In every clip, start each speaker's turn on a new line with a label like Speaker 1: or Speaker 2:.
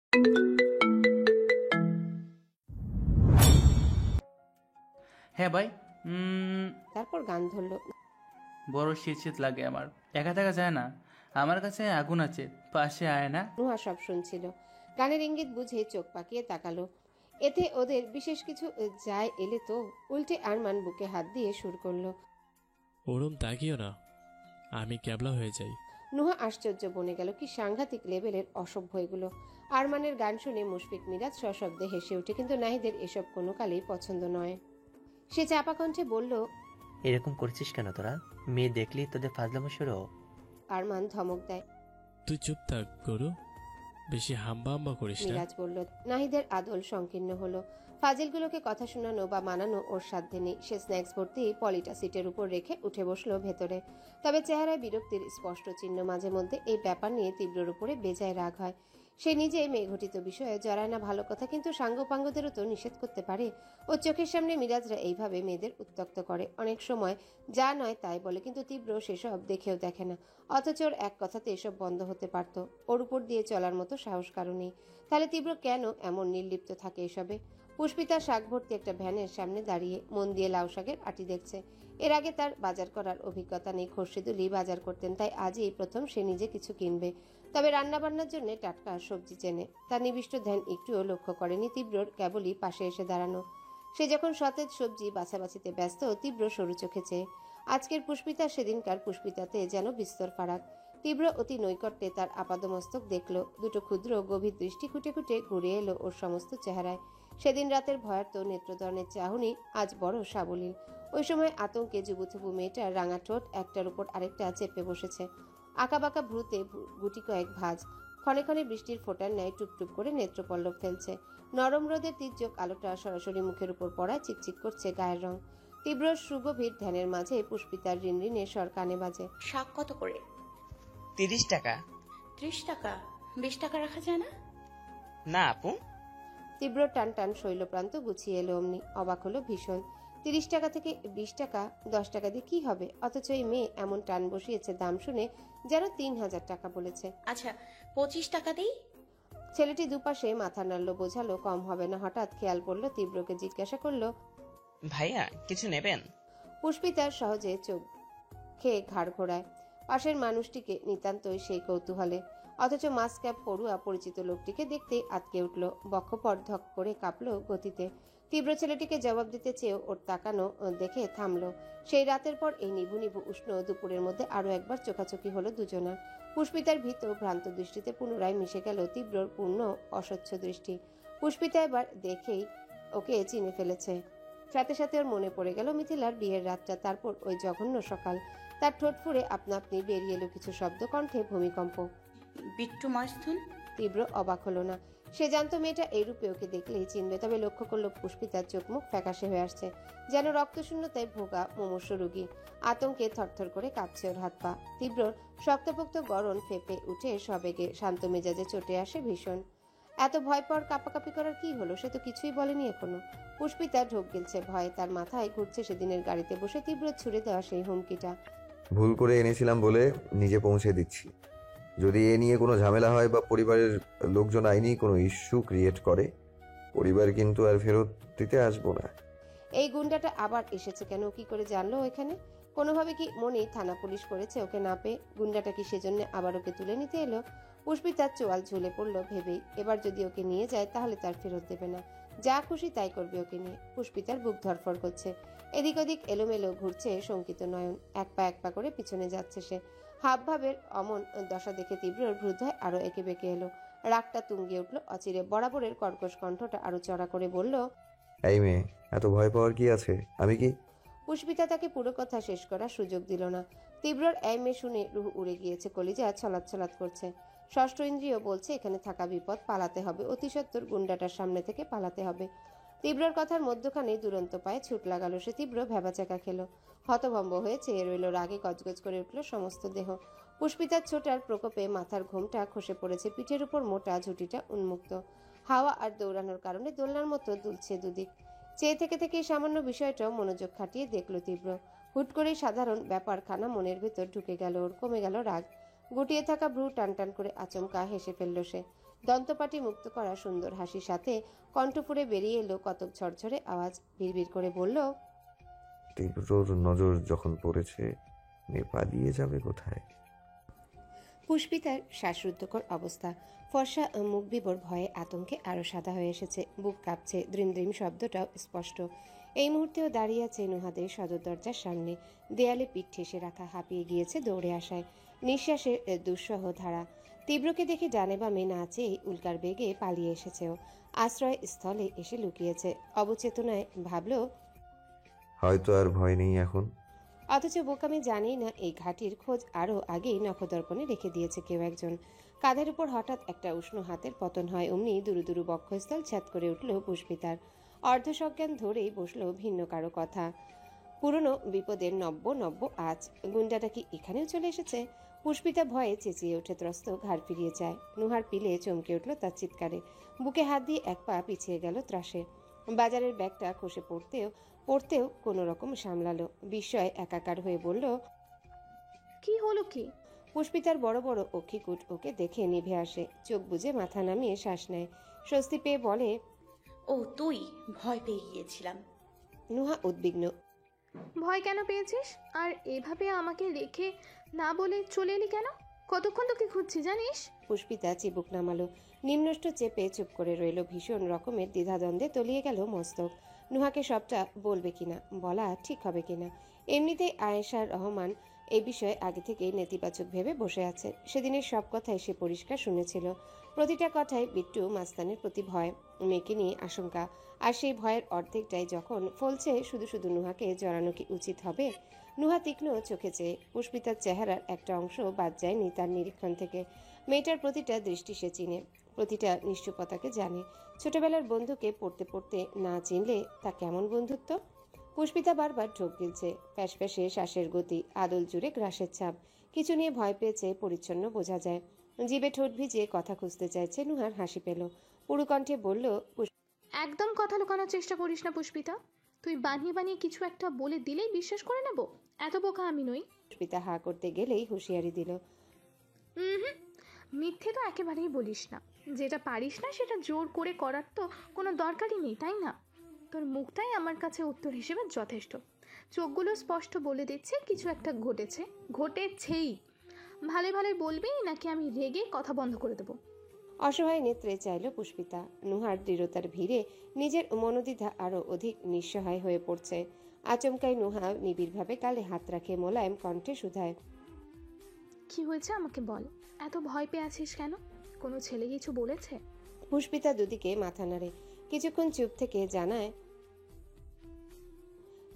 Speaker 1: হ্যাঁ ভাই।
Speaker 2: তারপর গান ধরল।
Speaker 1: বড় শীত শীত লাগে আমার, একা থাকা যায় না। আমার কাছে আগুন আছে, পাশে আয় না।
Speaker 2: নুহা সব শুনছিল, গানের ইঙ্গিত বুঝে চোখ পাকিয়ে তাকালো। এতে ওদের বিশেষ কিছু যায় এলে তো। উল্টে আরমান বুকে হাত দিয়ে সুর করলো।
Speaker 3: ওরম তাকিও না, আমি ক্যাবলা হয়ে যাই।
Speaker 2: নুহা আশ্চর্য বনে গেল, কি সাংঘাতিক লেভেলের অসভ্য এগুলো। আরমানের গান শুনে মুশফিক মিরাজ সশব্দে হেসে ওঠে, কিন্তু নাহিদের এসব কোনো কালেই পছন্দ নয়। সে চাপা কণ্ঠে বলল,
Speaker 4: এরকম করছিস কেন তোরা? মেয়ে দেখলি তোদের ফাজলামো শুরু।
Speaker 2: আরমান ধমক দেয়।
Speaker 3: তুই চুপ থাক গরু, বেশি হাম্বা হাম্বা করিস না।
Speaker 2: মিরাজ বলল। নাহিদের আদল সংকীর্ণ হলো। ফাজিলগুলোকে কথা শোনানো বা মানানো ওর সাধ্যে নেই। সে স্ন্যাক্স ভর্তি পলিটা সিটের উপর রেখে উঠে বসলো ভেতরে। তবে চেহারায় বিরক্তির স্পষ্ট চিহ্ন। মাঝে মধ্যে এই ব্যাপার নিয়ে তীব্রর উপরে বেজায় রাগ হয়। সে নিজে মেয়েঘটিত বিষয়ে জড়ায় না ভালো কথা, কিন্তু সাঙ্গপাঙ্গদেরও তো নিষেধ করতে পারে। ও চোখের সামনে মিরাজরা এইভাবে মেয়েদের উত্ত্যক্ত করে, অনেক সময় যা নয় তাই বলে, কিন্তু তীব্র সেসব দেখেও দেখে না। অথচ ওর এক কথাতে এসব বন্ধ হতে পারত। ওর উপর দিয়ে চলার মতো সাহস কারো নেই। তাহলে তীব্র কেন এমন নির্লিপ্ত থাকে এসবে? পুষ্পিতা শাক ভর্তি একটা ভ্যানের সামনে দাঁড়িয়ে মন দিয়ে লাউ শাকের আটি দেখছে। এর আগে তার বাজার করার অভিজ্ঞতা নেই। খর্ষিদুলি বাজার করতেন, তাই আজই প্রথম সে নিজে কিছু কিনবে। তবে রান্নাবান্নার জন্য টাটকা সবজি চেনে। তার নিবিষ্ট ধ্যান একটুও লক্ষ্য করেনি তীব্রর কেবলই পাশে এসে দাঁড়ানো। সে যখন সতেজ সবজি বাছাবাছিতে ব্যস্ত, তীব্র সরু চোখে চেয়ে। আজকের পুষ্পিতা সেদিনকার পুষ্পিতাতে যেন বিস্তর ফারাক। তীব্র অতি নৈকট্যে তার আপাদমস্তক দেখল। দুটো ক্ষুদ্র গভীর দৃষ্টি খুঁটে খুঁটে ঘুরে এলো ওর সমস্ত চেহারায়। সেদিন রাতের ভয়ার্ত নেত্রদনের চাহনি আজ বড় সাবলীল। ওই সময় আতঙ্কে জুবুথুবু মেয়েটার রাঙা ঠোঁট একটার উপর আরেকটা চেপে বসেছে। আঁকাবাঁকা ভ্রুতে গুটি কয়েক ভাঁজ। ক্ষণে ক্ষণে বৃষ্টির ফোঁটার ন্যায় টুপটুপ করে নেত্রপল্লব ফেলছে। নরম রোদের তির্যক আলোটা সরাসরি মুখের উপর পড়ায় চিকচিক করছে গায়ের রং। তীব্র সুগভীর ধ্যানের মাঝে পুষ্পিতার রিনরিনের স্বর কানে বাজে।
Speaker 5: শাক কত করে?
Speaker 6: 30 টাকা।
Speaker 5: 30 টাকা? 20 টাকা রাখা যায় না?
Speaker 6: না আপু।
Speaker 2: তীব্র টান টান শৈলপ্রান্ত গুছিয়ে এলো অমনি। অবাক হলো ভীষণ। 30 টাকা থেকে 20 টাকা, 10 টাকা দিয়ে কি হবে? অথচ এই মেয়ে এমন টান বসিয়েছে দাম শুনে যেন 3000 টাকা বলেছে।
Speaker 5: আচ্ছা 25 টাকা দিই।
Speaker 2: ছেলেটি দুপাশে মাথা নাড়ল, বোঝালো কম হবে না। হঠাৎ খেয়াল পড়ল, তীব্রকে জিজ্ঞাসা করলো,
Speaker 6: ভাইয়া কিছু নেবেন?
Speaker 2: পুষ্পিতার সহজে চোখ খেয়ে ঘাড় ঘোরায়। পাশের মানুষটিকে নিতান্তই সেই কৌতূহলে। অথচ মাস্ক ক্যাপ পড়ুয়া পরিচিত লোকটিকে দেখতেই আটকে উঠল। বক্ষপট ধক করে কাঁপল গতিতে। তীব্র ছেলেটিকে জবাব দিতে চেয়েও ওর তাকানো দেখে থামলো। সেই রাতের পর এই নিভু নিভু উষ্ণ দুপুরের মধ্যে আরো একবার চোখাচোখি হলো দুজনার। পুষ্পিতার ভীত ভ্রান্ত দৃষ্টিতে পুনরায় মিশে গেল তীব্রর পূর্ণ অস্বচ্ছ দৃষ্টি। পুষ্পিতা এবার দেখেই ওকে চিনে ফেলেছে। সাথে সাথে ওর মনে পড়ে গেল মিথিলার বিয়ের রাতটা, তারপর ওই জঘন্য সকাল। তার ঠোঁট ফুঁড়ে আপনা আপনি বেরিয়ে এলো কিছু শব্দ, কণ্ঠে ভূমিকম্প।
Speaker 5: বিট্টু মাস্তুন।
Speaker 2: তীব্র অবাক হলো না। সে জানতো মেয়েটা এই রূপে ওকে দেখলেই চিনবে। তবে লক্ষ্য করলো পুষ্পিতার চোখ মুখ ফ্যাকাশে হয়ে আসছে, যেন রক্তশূন্যতায় ভোগা মুমূর্ষু রোগী। আতঙ্কে থরথর করে কাঁপছে ওর হাত পা। তীব্রর শক্তপোক্ত গড়ন ফেপে উঠে সবেগে শান্ত মেজাজে চটে আসে ভীষণ। এত ভয় পাওয়ার কাঁপাকাঁপি করার কি হলো? সে তো কিছুই বলেনি এখনো। পুষ্পিতা ঢোক গিলছে ভয়ে। তার মাথায় ঘুরছে সেদিনের গাড়িতে বসে তীব্র ছুড়ে দেওয়া সেই হুমকিটা।
Speaker 7: ভুল করে এনেছিলাম বলে নিজে পৌঁছে দিচ্ছি। যদি এ নিয়ে কোনো ঝামেলা হয় বা পরিবারের লোকজন আইনি কোনো ইস্যু ক্রিয়েট করে, পরিবার কিন্তু আর ফেরত দিতে আসবো না।
Speaker 2: এই গুন্ডাটা আবার এসেছে কেন? কি করে জানলো এখানে? কোনোভাবে কি মনি থানা পুলিশ করেছে ওকে না পেয়ে? গুন্ডাটা কি সেজন্য আবার ওকে তুলে নিতে এলো? পুষ্পিতার চোয়াল ঝুলে পড়লো ভেবেই। এবার যদি ওকে নিয়ে যায় তাহলে তার ফেরত দেবে না। যা খুশি তাই করবে ওকে নিয়ে। পুষ্পিতার বুক ধরফর করছে। এদিক ওদিক এলোমেলো ঘুরছে শঙ্কিত নয়ন। এক পা করে পিছনে যাচ্ছে সে। হাবভাবের অমন দশা দেখে তীব্রর ভ্রুধয় আরো এঁকে বেঁকে এলো। রাগটা তুঙ্গে উঠল অচিরে। বরাবরের কর্কশ কণ্ঠটা আরো চড়া করে বলল,
Speaker 7: এই মেয়ে, এত ভয় পাওয়ার কি আছে? আমি কি?
Speaker 2: পুষ্পিতা তাকে পুরো কথা শেষ করার সুযোগ দিল না। তীব্রর এই মেয়ে শুনে রুহ উড়ে গিয়েছে, কলিজা ছলাৎ ছলাৎ করছে। ষষ্ঠ ইন্দ্রিয় বলছে এখানে থাকা বিপদ, পালাতে হবে। অতি সত্বর গুন্ডাটার সামনে থেকে পালাতে হবে। তীব্রর কথার মধ্যখানে দুরন্ত পায়ে ছুট লাগালো সে। তীব্র ভ্যাবাচাকা খেলো, হতভম্ব হয়ে চেয়ে রইল। রাগে গজগজ করে উঠল সমস্ত দেহ। পুষ্পিতার ছোটার প্রকোপে মাথার ঘোমটা খসে পড়েছে। পিঠের উপর মোটা ঝুঁটিটা উন্মুক্ত। হাওয়া আর দৌড়ানোর কারণে দোলনার মতো দুলছে দুদিক। চেয়ে থেকে থেকে সামান্য বিষয়টাও মনোযোগ খাটিয়ে দেখল তীব্র। হুট করেই সাধারণ ব্যাপারখানা মনের ভেতর ঢুকে গেল ওর। কমে গেল রাগ। গুটিয়ে থাকা ভ্রু টান টান করে আচমকা হেসে ফেলল সে। দন্তপাটি মুক্ত করা সুন্দর হাসির সাথে কণ্ঠপুরে বেরিয়ে এলো কতক ঝরঝরে আওয়াজ। বিড়বিড় করে বলল,
Speaker 7: তীব্রর নজর যখন পড়েছে, মেয়ে পালিয়ে যাবে কোথায়?
Speaker 2: পুষ্পিতার শ্বাসরুদ্ধকর অবস্থা। ফর্সা মুখ বিবর ভয়ে আতঙ্কে আরো সাদা হয়ে এসেছে। বুক কাঁপছে, দ্রিম দ্রিম শব্দটাও স্পষ্ট। এই মুহূর্তেও দাঁড়িয়ে আছে নুহাদের সদর দরজার সামনে। দেয়ালে পিঠ ঠেসে রাখা, হাঁপিয়ে গিয়েছে দৌড়ে আসায়। নিঃশ্বাসের দুঃসহ ধারা। তীব্রকে দেখে ডানে বামে না চেয়ে উল্কার বেগে পালিয়ে এসেছেও। আশ্রয় স্থলে এসে লুকিয়েছে। অবচেতনায় ভাবল,
Speaker 7: হয়তো আর ভয় নেই এখন।
Speaker 2: অথচ বোকামি জানেই না এই ঘাটির খোঁজ আরও আগেই নখদর্পণে রেখে দিয়েছে কেউ একজন। কাঁধের উপর হঠাৎ একটা উষ্ণ হাতের পতন হয়, অমনি দুরু দুরু বক্ষস্থল ছ্যাদ করে উঠল পুষ্পিতার। অর্ধসজ্ঞান ধরেই বসল ভিন্ন কারো কথা। পুরনো বিপদের নব্য নব্য আজ। গুন্ডাটা কি এখানেও চলে এসেছে? পুষ্পিতা ভয়ে চেঁচিয়ে ওঠে, ত্রস্ত ঘাড় ফিরিয়ে যায়। নুহার পিলে চমকে উঠল তার চিৎকারে। বুকে হাত দিয়ে এক পা পিছিয়ে গেল ত্রাসে। বাজারের ব্যাগটা খসে পড়তেও কোনো রকম সামলালো। বিস্ময় একাকার হয়ে বলল,
Speaker 8: কি হলো কি?
Speaker 2: পুষ্পিতার বড় বড় অক্ষিকুট ওকে দেখে নিভে আসে। চোখ বুজে মাথা নামিয়ে শ্বাস নেয়। স্বস্তি পেয়ে বলে,
Speaker 5: ও তুই, ভয় পেয়ে গিয়েছিলাম।
Speaker 2: নুহা উদ্বিগ্ন।
Speaker 8: ভয় কেন পেয়েছিস? আর এভাবে আমাকে রেখে না বলে চলে এলি কেন? কতক্ষণ তোকে খুঁজছি জানিস?
Speaker 2: পুষ্পিতা চিবুক নামালো। নিম্নষ্ট চেপে চুপ করে রইল। ভীষণ রকমের দ্বিধাদ্বন্দ্বে তলিয়ে গেল মস্তক। নুহাকে সবটা বলবে কিনা, বলা ঠিক হবে কিনা। এমনিতেই আয়েশা রহমান এই বিষয়ে আগে থেকেই নেতিবাচক ভেবে বসে আছে। সেদিনের সব কথাই সে পরিষ্কার শুনেছিল। প্রতিটা কথায় বিট্টু মাস্তানের প্রতি ভয়, মেয়েকে নিয়ে আশঙ্কা। আর সেই ভয়ের অর্ধেকটাই যখন ফলছে শুধু শুধু নুহাকে জড়ানো কি উচিত হবে? নুহা তীক্ষ্ণ চোখে চেয়ে। পুষ্পিতার চেহারার একটা অংশ বাদ যায়নি তার নিরীক্ষণ থেকে। মেয়েটার প্রতিটা দৃষ্টি সে চিনে, প্রতিটা নিশ্চুপতাকে জানে। ছোটবেলার বন্ধুকে পড়তে পড়তে না চিনলে তা কেমন বন্ধুত্ব? পুষ্পিতা বারবার ঢোক গিলছে। প্যাশপ্যাশে শ্বাসের গতি, আদল জুড়ে গ্রাসের ছাপ। কিছু নিয়ে ভয় পেয়েছে পরিচ্ছন্ন বোঝা যায়। জিভে ঠোঁট ভিজিয়ে কথা খুঁজতে চাইছে। নুহার হাসি পেল। পুরু কণ্ঠে বলল,
Speaker 8: একদম কথা লুকানোর চেষ্টা করিস না পুষ্পিতা। তুই বানিয়ে বানিয়ে কিছু একটা বলে দিলেই বিশ্বাস করে নেব? এত বোকা আমি নই।
Speaker 2: পুষ্পিতা হা করতে গেলেই হুঁশিয়ারি দিল,
Speaker 8: হুম, মিথ্যে তো একেবারেই বলিস না। যেটা পারিস না সেটা জোর করে করার তো কোনো দরকারই নেই, তাই না? তোর মুখটাই আমার কাছে উত্তর হিসেবে যথেষ্ট। চোখগুলো স্পষ্ট বলে দিচ্ছে কিছু একটা ঘটেছে, ঘটেছেই। ভালো ভালোই বলবি নাকি আমি রেগে কথা বন্ধ করে দেবো?
Speaker 2: অসহায় নেত্রে চাইল পুষ্পিতা। নুহার দৃঢ়তার ভিড়ে নিজের মনোদ্বিধা আরো অধিক নিঃসহায় হয়ে পড়ছে। আচমকাই নুহা নিবিড়ভাবে গালে হাত রাখে, মোলায়েম কণ্ঠে শুধায়,
Speaker 8: কি হয়েছে আমাকে বল। এত ভয় পেয়ে আছিস কেন? কোনো ছেলে কিছু বলেছে?
Speaker 2: পুষ্পিতা দুদিকে মাথা নাড়ে। কিছুক্ষণ চুপ থেকে জানায়,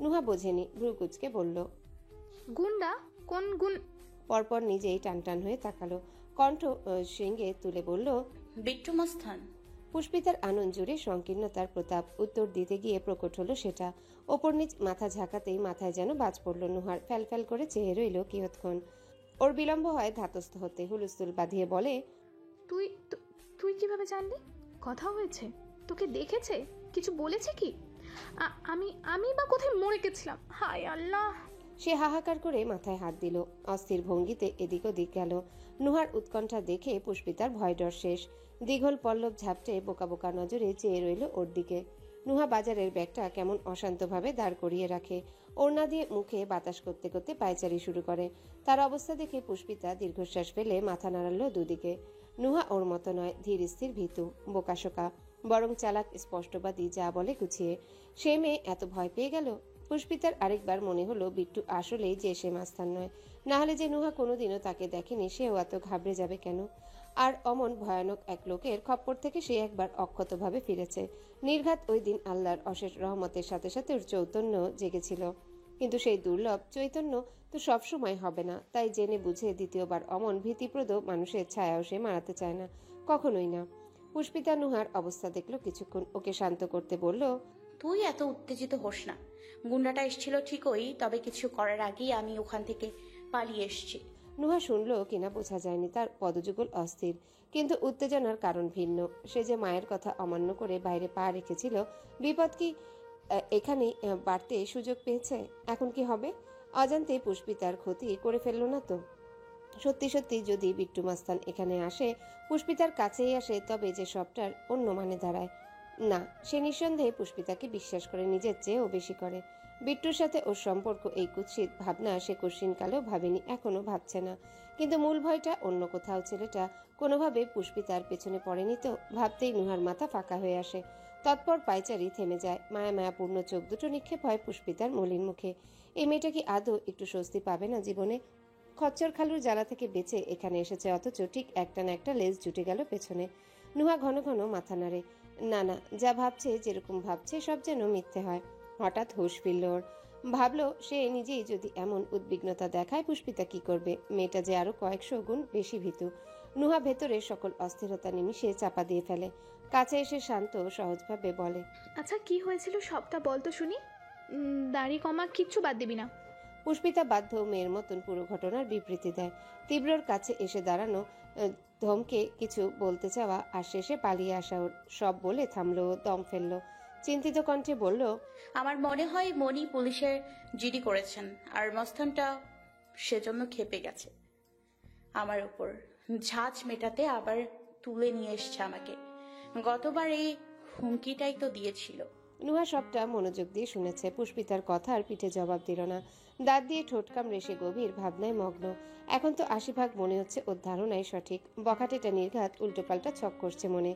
Speaker 2: নুহা বোঝেনি, ভ্রু কুঁচকে বলল,
Speaker 8: গুন্ডা? কোন গুণ?
Speaker 2: পরপর নিজেই টান টান হয়ে তাকালো। কণ্ঠ শৃঙ্গে তুলে বলল,
Speaker 5: বিট্টু মাস্তান।
Speaker 2: পুষ্পিতার আনন্দ জুড়ে সংকীর্ণতার প্রতাপ। উত্তর দিতে গিয়ে প্রকট হলো সেটা। ওপর নিচ মাথা ঝাঁকাতেই মাথায় যেন বাজ পড়ল নুহার। ফ্যাল ফ্যাল করে চেয়ে রইল কিয়ৎক্ষণ। ওর বিলম্ব হয় ধাতস্থ হতে। হুলস্থুল বাঁধিয়ে বলে,
Speaker 8: তুই তুই কিভাবে জানলি? কথা হয়েছে? তোকে দেখেছে? কিছু বলেছে কি? আমি আমি বা কোথায় মরে গেছিলাম? হায় আল্লাহ!
Speaker 2: সে হাহাকার করে মাথায় হাত দিল। অস্থির ভঙ্গিতে এদিক ওদিক গেল। নুহার উৎকণ্ঠা দেখে পুষ্পিতার ভয় ডর শেষ। দীঘল পল্লব ঝাপটে বোকা বোকা নজরে চেয়ে রইল ওর দিকে। নুহা বাজারের ব্যাগটা কেমন অশান্তভাবে দাঁড় করিয়ে রাখে। ওড়না দিয়ে মুখে বাতাস করতে করতে পায়চারি শুরু করে। তার অবস্থা দেখে পুষ্পিতা দীর্ঘশ্বাস ফেলে মাথা নাড়ালো দুদিকে। নুহা ওর মতো নয়, ধীর স্থির ভীতু, বোকাশোকা, বরং চালাক, স্পষ্টবাদী, যা বলে গুছিয়ে। সে মেয়ে এত ভয় পেয়ে গেল। পুষ্পিতার আরেকবার মনে হলো বিট্টু আসলেই যে সে মাস্তান নয়। না হলে যে নুহা কোনোদিনও তাকে দেখেনি, সেও এত ঘাবড়ে যাবে কেন? আর অমন ভয়ানক এক লোকের খপ্পর থেকে সে একবার অক্ষতভাবে ফিরেছে। নির্ঘাত ওই দিন আল্লাহর অশেষ রহমতের সাথে সাথে ওর চৈতন্য জেগেছিল। কিন্তু সেই দুর্লভ চৈতন্য তো সবসময় হবে না। তাই জেনে বুঝে দ্বিতীয়বার অমন ভীতিপ্রদ মানুষের ছায়াও সে মারাতে চায় না, কখনোই না। পুষ্পিতা নুহার অবস্থা দেখলো কিছুক্ষণ। ওকে শান্ত করতে বলল,
Speaker 5: তুই এত উত্তেজিত হোস না। গুন্ডাটা এসেছিল ঠিকই, তবে কিছু করার আগেই আমি ওখান থেকে পালিয়ে এসেছি।
Speaker 2: নুহা শুনলো কিনা বোঝা যায়নি। তার পদযুগল অস্থির, কিন্তু উত্তেজনার কারণ ভিন্ন। সে যে মায়ের কথা অমান্য করে বাইরে পা রেখেছিল, বিপদ কি এখানে বাড়তে সুযোগ পেয়েছে? এখন কি হবে? অজান্তে পুষ্পিতার ক্ষতি করে ফেললো না তো? সত্যি সত্যি যদি বিট্টু মাস্তান এখানে আসে, পুষ্পিতার কাছেই আসে, তবে যে সবটার অন্য মানে দাঁড়ায়। না, সে নিঃসন্দেহে পুষ্পিতাকে বিশ্বাস করে, নিজের চেয়েও বেশি করে। বিট্টুর সাথে ওর সম্পর্ক, এই কুৎসিত ভাবনা সে কোশ্চিনকালেও ভাবেনি, এখনো ভাবছে না। কিন্তু মূল ভয়টা অন্য কোথাও। ছেলেটা কোনোভাবে পুষ্পিতার পেছনে পড়েনি তো? ভাবতেই নুহার মাথা ফাঁকা হয়ে আসে। তৎপর পায়চারি থেমে যায়। মায়া মায়াপূর্ণ চোখ দুটো নিক্ষেপ হয় পুষ্পিতার মলিন মুখে। এই মেয়েটা কি আদৌ একটু স্বস্তি পাবে না জীবনে? খচ্চর খালুর জ্বালা থেকে বেঁচে এখানে এসেছে, অথচ ঠিক একটা না একটা লেজ জুটে গেল পেছনে। নুহা ঘন ঘন মাথা নাড়ে। না না, যা ভাবছে, যেরকম ভাবছে, সব যেন মিথ্যে হয়। হঠাৎ হুঁশ ফিরল ওর। ভাবলো সে নিজেই যদি এমন উদ্বিগ্নতা দেখায়, পুষ্পিতা কি করবে? মেয়েটা যে আরো কয়েকশো গুণ বেশি ভীতু। নুহা ভেতরে সকল অস্থিরতা নিমিষে চাপা দিয়ে ফেলে। কাছে এসে শান্ত সহজভাবে বলে,
Speaker 8: আচ্ছা কি হয়েছিল সবটা বল তো শুনি। দাড়ি কমা কিচ্ছু বাদ দিবি না।
Speaker 2: পুষ্পিতা বাধ্য মেয়ের মতন পুরো ঘটনার বিবৃতি দেয়। তীব্রর কাছে এসে দাঁড়ানো, ধমকে কিছু বলতে চাওয়া, আর শেষে পালিয়ে আসা ওর। সব বলে থামলো, দম ফেললো। চিন্তিত কণ্ঠে বলল,
Speaker 5: আমার মনে হয় মনি পুলিশের জিডি করেছেন, আর মস্তানটা সেজন্য খেপে গেছে আমার উপর। ঝাঁজ মেটাতে আবার তুলে নিয়ে এসছে আমাকে। গতবার এই হুমকিটাই তো দিয়েছিল।
Speaker 2: নুহা সবটা মনোযোগ দিয়ে শুনেছে। পুষ্পিতার কথার পিঠে জবাব দিল না। দাঁত দিয়ে ঠোঁট কামড়ে সে গভীর ভাবনায় মগ্ন। এখন তো ৮০ ভাগ মনে হচ্ছে ওর ধারণাই সঠিক। বখাটেটা নির্ঘাত উল্টোপাল্টা ছক করছে মনে।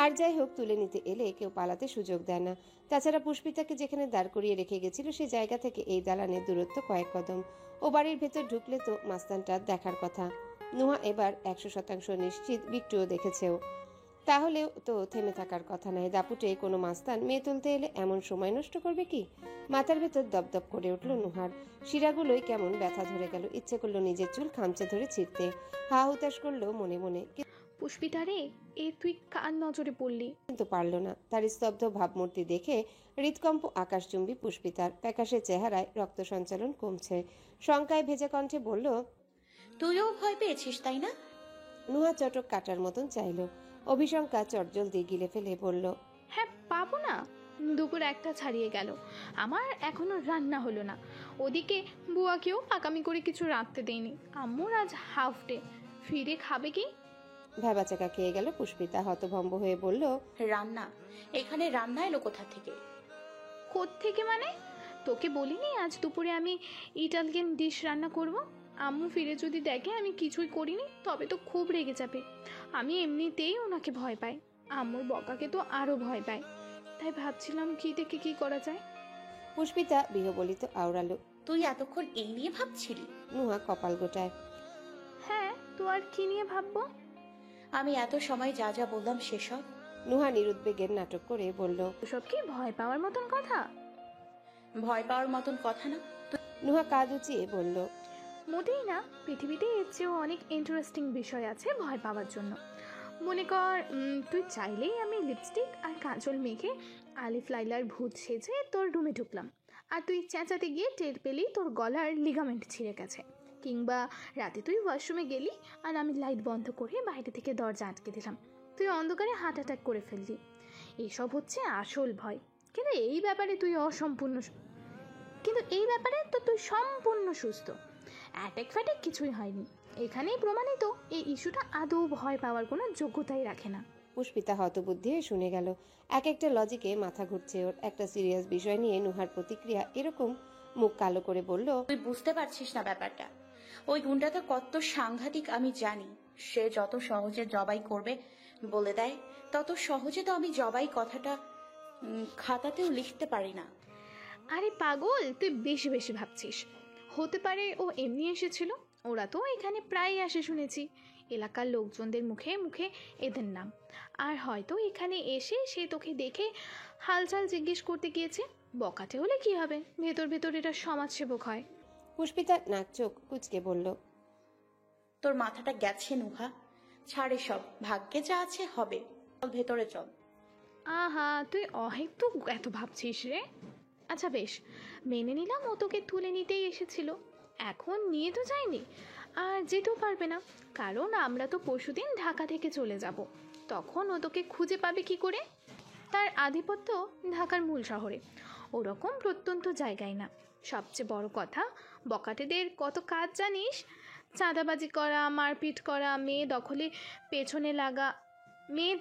Speaker 2: আর যাই হোক, তুলে নিতে এলে কেউ পালাতে সুযোগ দেয় না। তাছাড়া পুষ্পিতাকে যেখানে দাঁড় করিয়ে রেখে গেছিল, সে জায়গা থেকে এই দালানের দূরত্ব কয়েক কদম। ও বাড়ির ভেতর ঢুকলে তো মাস্তানটা দেখার কথা। নুহা এবার ১০০% নিশ্চিত বিট্টুও দেখেছেও। তাহলেও তো থেমে থাকার কথা নয়। দাপুটে কোনো মাস্তান মেয়ে তুলতে এলে এমন সময় নষ্ট করবে কি? মাথার ভেতর দপদপ করে উঠল নুহার। শিরাগুলোই কেমন ব্যথা ধরে গেল। ইচ্ছে করলো নিজের চুল খামচে ধরে ছিঁড়তে। হা হুতাশ করলো মনে মনে,
Speaker 8: পুষ্পিতা রে, এ তুই কার নজরে পড়লি?
Speaker 2: কিন্তু পারল না। তার স্তব্ধ ভাবমূর্তি দেখে হৃদকম্প আকাশচুম্বী পুষ্পিতার। প্যাকাশে চেহারায় রক্ত সঞ্চালন কমছে। শঙ্কায় ভেজা কণ্ঠে বলল,
Speaker 5: তুইও ভয় পেয়েছিস তাই না?
Speaker 2: নুহা চটক কাটার মতন চাইল। অভিশঙ্কা চটজলদি গিলে ফেলে বলল,
Speaker 8: হ্যাঁ পাবো না। দুপুর 1টা ছাড়িয়ে গেল, আমার এখনো রান্না হলো না। ওদিকে বুয়াকেও পাকামি করে কিছু রাখতে দেয়নি। আম্মুর আজ হাফ ডে, ফিরে খাবে কি?
Speaker 2: ভ্যাবাচাকা খেয়ে গেল পুষ্পিতা। হতভম্ব হয়ে বলল,
Speaker 5: রান্না? এখানে রান্না এলো কোথা থেকে?
Speaker 8: কোত্থেকে মানে? তোকে বলিনি আজ দুপুরে আমি ইটালিয়ান ডিশ রান্না করব? আম্মু ফিরে যদি দেখে আমি কিছুই করিনি, তবে তো খুব রেগে যাবে। আমি এমনিতেই ওনাকে ভয় পাই, আম্মুর বকাকে তো আরও ভয় পায়। তাই ভাবছিলাম কি থেকে কি করা যায়।
Speaker 2: পুষ্পিতা বিহবলিত আওড়ালো।
Speaker 5: তুই এতক্ষণ এই নিয়ে ভাবছিলি?
Speaker 2: নুহা কপাল গোটায়।
Speaker 8: হ্যাঁ, তো আর কি নিয়ে ভাববো?
Speaker 5: আমি এত সময় যা যা বললাম সেসব?
Speaker 2: নুহা নিরুদ্বেগের নাটক করে বলল,
Speaker 8: ওসব কি ভয় পাওয়ার মতন কথা?
Speaker 5: ভয় পাওয়ার মতন কথা না।
Speaker 2: নুহা কাঁধ উঁচিয়ে বলল,
Speaker 8: মোটেই না। পৃথিবীতে এর চেয়েও অনেক ইন্টারেস্টিং বিষয় আছে ভয় পাওয়ার জন্য। মনে কর তুই চাইলেই আমি লিপস্টিক আর কাজল মেখে আলিফ লাইলার ভূত সেজে তোর রুমে ঢুকলাম, আর তুই চেঁচাতে গিয়ে টের পেলি তোর গলার লিগামেন্ট ছিঁড়ে গেছে। কিংবা রাতে তুই ওয়াশরুমে গেলি আর আমি লাইট বন্ধ করে বাইরে থেকে দরজা আটকে দিলাম, তুই অন্ধকারে হার্ট অ্যাটাক করে ফেললি। এইসব হচ্ছে আসল ভয়। কিন্তু এই ব্যাপারে তুই সম্পূর্ণ সুস্থ। অ্যাটাক ফ্যাটাক কিছুই হয়নি। এখানেই প্রমাণিত এই ইস্যুটা আদৌ ভয় পাওয়ার কোনো যোগ্যতাই রাখে না।
Speaker 2: পুষ্পিতা হতবুদ্ধি হয়ে শুনে গেল। এক একটা লজিকে মাথা ঘুরছে ওর। একটা সিরিয়াস বিষয় নিয়ে নুহার প্রতিক্রিয়া এরকম মুখ কালো করে বলল,
Speaker 5: তুই বুঝতে পারছিস না ব্যাপারটা। ওই গুন্ডাটা কত সাংঘাতিক আমি জানি। সে যত সহজে জবাই করবে বলে দেয়, তত সহজে তো আমি জবাই কথাটা খাতাতেও লিখতে পারি না।
Speaker 8: আরে পাগল, তুই বেশি বেশি ভাবছিস। হতে পারে ও এমনি এসেছিল। ওরা তো এখানে প্রায়ই আসে শুনেছি। এলাকার লোকজনদের মুখে মুখে এদের নাম। আর হয়তো এখানে এসে সে তোকে দেখে হালচাল জিজ্ঞেস করতে গিয়েছে। বকাটে হলে কি হবে, ভেতর ভেতর এটা সমাজসেবক হয়।
Speaker 2: পুষ্পিতা নাক চোখ কুচকে বলল,
Speaker 5: তোর মাথাটা গেছে নুহা। ছাড়ে সব, ভাগ্যে যা আছে হবে। চল ভেতরে চল।
Speaker 8: আহা, তুই অহেতুক এত ভাবছিস রে। আচ্ছা বেশ, মেনে নিলাম ও তোকে তুলে নিতেই এসেছিল। এখন নিয়ে তো যায়নি, আর যেতেও পারবে না, কারণ আমরা তো পরশুদিন ঢাকা থেকে চলে যাব। তখন ও তোকে খুঁজে পাবে কি করে? তার আধিপত্য ঢাকার মূল শহরে, ওরকম প্রত্যন্ত জায়গায় না। সবচেয়ে বড় কথা, বকাটেদের কত কাজ জানিস? চাঁদাবাজি করা, মারপিট করা, মেয়ে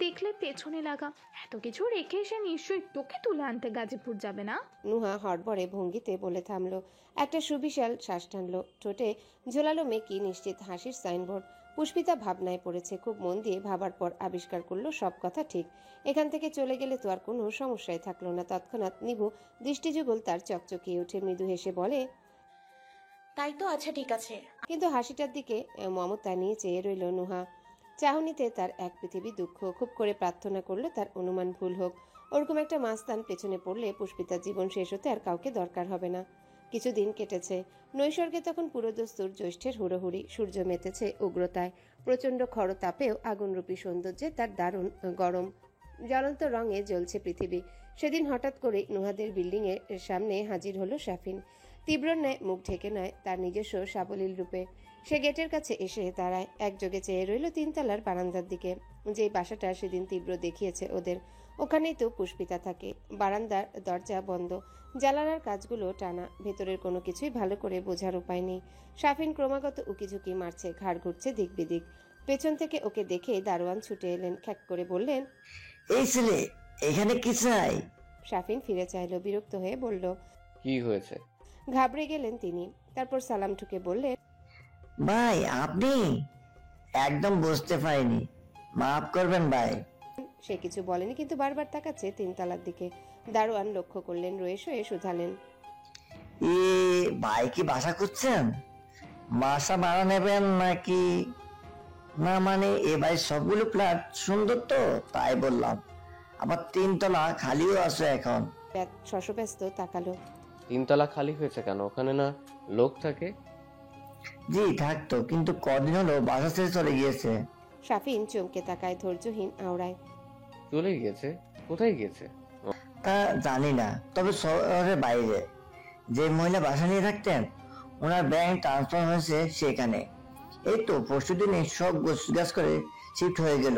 Speaker 8: দেখলে পেছনে লাগা, এত কিছু রেখে সে নিশ্চয়ই তোকে তুলে আনতে গাজীপুর যাবে না?
Speaker 2: নুহা হড়বড়ে ভঙ্গিতে বলে থামলো। একটা সুবিশাল শ্বাস টানলো। ঠোঁটে ঝোলালো মেকি নিশ্চিত হাসির সাইনবোর্ড। পুষ্পিতা ভাবনায় পড়েছে। খুব মন দিয়ে ভাবার পর আবিষ্কার করলো সব কথা ঠিক। এখান থেকে চলে গেলে তো আর কোনো সমস্যাই থাকলো না। তৎক্ষণাৎ নিভু দৃষ্টিযুগল তার চকচকিয়ে উঠে মৃদু হেসে বলে,
Speaker 5: তাই তো, আচ্ছা ঠিক আছে।
Speaker 2: কিন্তু হাসিটার দিকে মমতা নিয়ে চেয়ে রইল নুহা। চাহনিতে তার এক পৃথিবী দুঃখ। খুব করে প্রার্থনা করলো তার অনুমান ভুল হোক। ওরকম একটা মাস্তান পেছনে পড়লে পুষ্পিতার জীবন শেষ হতে আর কাউকে দরকার হবে না। কিছুদিন কেটেছে। নৈসর্গে তখন পুরোদস্তুর জ্যৈষ্ঠের হুড়োহুড়ি। সূর্য মেতেছে উগ্রতায়। প্রচণ্ড খরতাপেও আগুনরূপী সৌন্দর্যে তার দারুণ গরম। জ্বলন্ত রঙে জ্বলছে পৃথিবী। সেদিন হঠাৎ করে নুহাদের বিল্ডিংয়ের সামনে হাজির হলো শাফিন। তীব্র ন্যায় মুখ ঢেকে নয়, তার নিজস্ব সাবলীল রূপে। সে গেটের কাছে এসে দাঁড়ায়। একযোগে চেয়ে রইল তিনতলার বারান্দার দিকে। যেই বাসাটা সেদিন তীব্র দেখিয়েছে ওদের, ওখানেই তো পুষ্পিতা থাকে। বারান্দার দরজা বন্ধ, জানালার কাজগুলো টানা। ভেতরের কোনো কিছুই ভালো করে বোঝার উপায় নেই। শাফিন ক্রমাগত উকিঝুঁকি মারছে, ঘাড় ঘুরছে দিক বিদিক। পেছন থেকে ওকে দেখে দারোয়ান ছুটে এলেন। খ্যাক করে বললেন,
Speaker 9: এই ছেলে, এখানে কি চাই?
Speaker 2: শাফিন ফিরে চাইলো, বিরক্ত হয়ে বলল।
Speaker 10: কি হয়েছে?
Speaker 2: ঘাবড়ে গেলেন তিনি। তারপর সালাম ঠুকে বললেন,
Speaker 9: ভাই আপনি? একদম বুঝতে পারিনি, মাফ করবেন ভাই।
Speaker 2: সে কিছু বলেনি, কিন্তু বারবার তাকাচ্ছে তিনতলার দিকে। দারোয়ান লক্ষ্য করলেন, রয়ে শয়ে শুধালেন,
Speaker 9: এ ভাই কি বাসা খুঁজছেন? বাসা ভাড়া নেবেন নাকি? না মানে এ ভাই সবগুলো ফ্ল্যাট সুন্দর তো তাই বললাম। আবার 3 তলা খালিও আছে এখন।
Speaker 2: শশব্যস্ত তাকালো।
Speaker 10: 3 তলা খালি হয়েছে কেন? ওখানে না লোক থাকে?
Speaker 9: জি থাকতো, কিন্তু কদিন হলো বাসা ছেড়ে চলে গিয়েছে।
Speaker 2: শাফিন চমকে তাকায়, ধৈর্যহীন আওড়ায়।
Speaker 10: চলে গিয়েছে? কোথায় গিয়েছে?
Speaker 9: তা জানি না, তবে শহরের বাইরে। যে মহিলা বাসা নিয়ে থাকতেন ওনার ব্যাংক ট্রান্সফার হয়েছে সেখানে। এই তো পরশুদিনে সব গোছগাছ করে শিফট হয়ে গেল।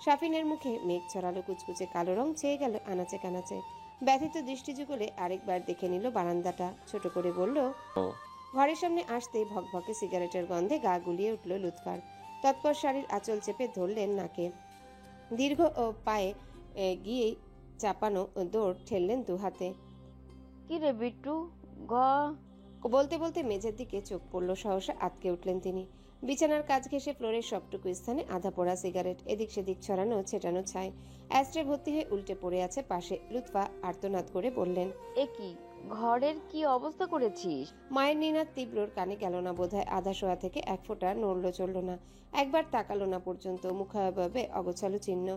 Speaker 2: শাফিনের মুখে মেঘ ছড়ালো, কুচকুচে কালো রং ছেয়ে গেল আনাচে কানাচে। ব্যথিত দৃষ্টিযুগলে আরেকবার দেখে নিল বারান্দাটা। ছোট করে বলল,
Speaker 10: ও
Speaker 2: ঘরের সামনে আসতেই ভকভকে সিগারেটের গন্ধে গা গুলিয়ে উঠল লুৎফার। তৎপর শাড়ির আঁচল চেপে ধরলেন নাকে। দীর্ঘ ও পায়ে গিয়ে চাপানো দৌড় ঠেললেন দুহাতে।
Speaker 11: কি রে বিট্টু,
Speaker 2: বলতে বলতে মেঝের দিকে চোখ পড়ল। সহসা আটকে উঠলেন তিনি। বিছানার কাজ ঘেঁষে ফ্লোরের সবটুকু স্থানে আধা পোড়া সিগারেট, এদিক সেদিক ছড়ানো ছেটানো ছাই। অ্যাস্ট্রে ভর্তি হয়ে উল্টে পড়ে আছে পাশে। লুৎফা আর্তনাদ করে বললেন,
Speaker 11: এ কি ঘরের কি অবস্থা করেছিস?
Speaker 2: মায়ের নিনাদ তীব্রর কানে গেল না বোধহয়। আধা শোয়া থেকে এক ফোঁটা নড়ল চলল না, একবার তাকালো না পর্যন্ত। মুখাভাবে অগোছালো চিহ্ন।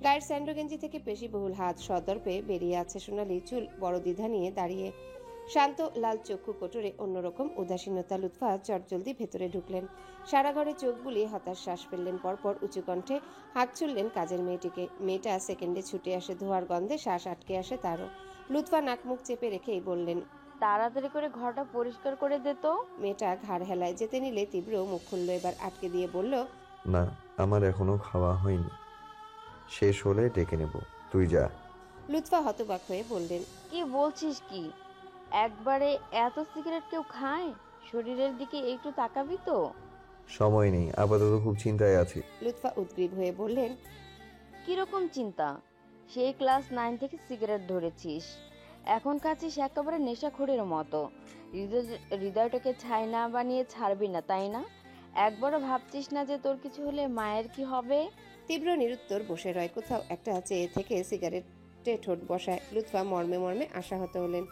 Speaker 2: গায়ের স্যান্ডো গেঞ্জি থেকে পেশিবহুল হাত সদর্পে বেরিয়ে আছে। সোনালি চুল বড় দ্বিধা নিয়ে দাঁড়িয়ে। শান্ত লাল চক্ষু কোটরে অন্যরকম উদাসীনতা। লুৎফা চটজলদি ভেতরে ঢুকলেন। সারা ঘরে চোখ বুলিয়ে হতাশ শ্বাস ফেললেন। পরপর উঁচু কণ্ঠে হাত ছুড়লেন কাজের মেয়েটিকে। মেয়েটা সেকেন্ডে ছুটে আসে। ধোয়ার গন্ধে শ্বাস আটকে আসে তারও। লুৎফা নাক মুখ চেপে রেখেই বললেন,
Speaker 11: তাড়াতাড়ি করে ঘরটা পরিষ্কার করে দে তো।
Speaker 2: মেয়েটা ঘাড় হেলায়। যেতে নিলে তীব্র মুখ খুলল। এবার আটকে দিয়ে বলল,
Speaker 7: না, আমার এখনো খাওয়া হয়নি, শেষ হলে ডেকে নেব, তুই যা।
Speaker 2: লুৎফা হতবাক হয়ে বললেন,
Speaker 11: কি বলছিস কি? একবারে এত সিগারেট কেউ খায়? শরীরের দিকে একটু তাকাবি তো।
Speaker 7: সময় নেই, আপাতত খুব চিন্তায় আছি।
Speaker 2: লুৎফা উদ্গ্রীব হয়ে বললেন,
Speaker 11: কিরকম চিন্তা? সেই ক্লাস 9 থেকে সিগারেট ধরেছিস, এখন খাচ্ছিস একেবারে নেশাখোরের মতো। হৃদয়টাকে ছাই না বানিয়ে ছাড়বি না, তাই না? একবারও ভাবছিস না যে তোর কিছু হলে মায়ের কি হবে?
Speaker 2: তীব্র নিরুত্তর বসে রয়। কোথাও একটা চেয়ে থেকে সিগারেটে ঠোঁট বসায়। লুৎফা মর্মে মর্মে আশাহত হলেন।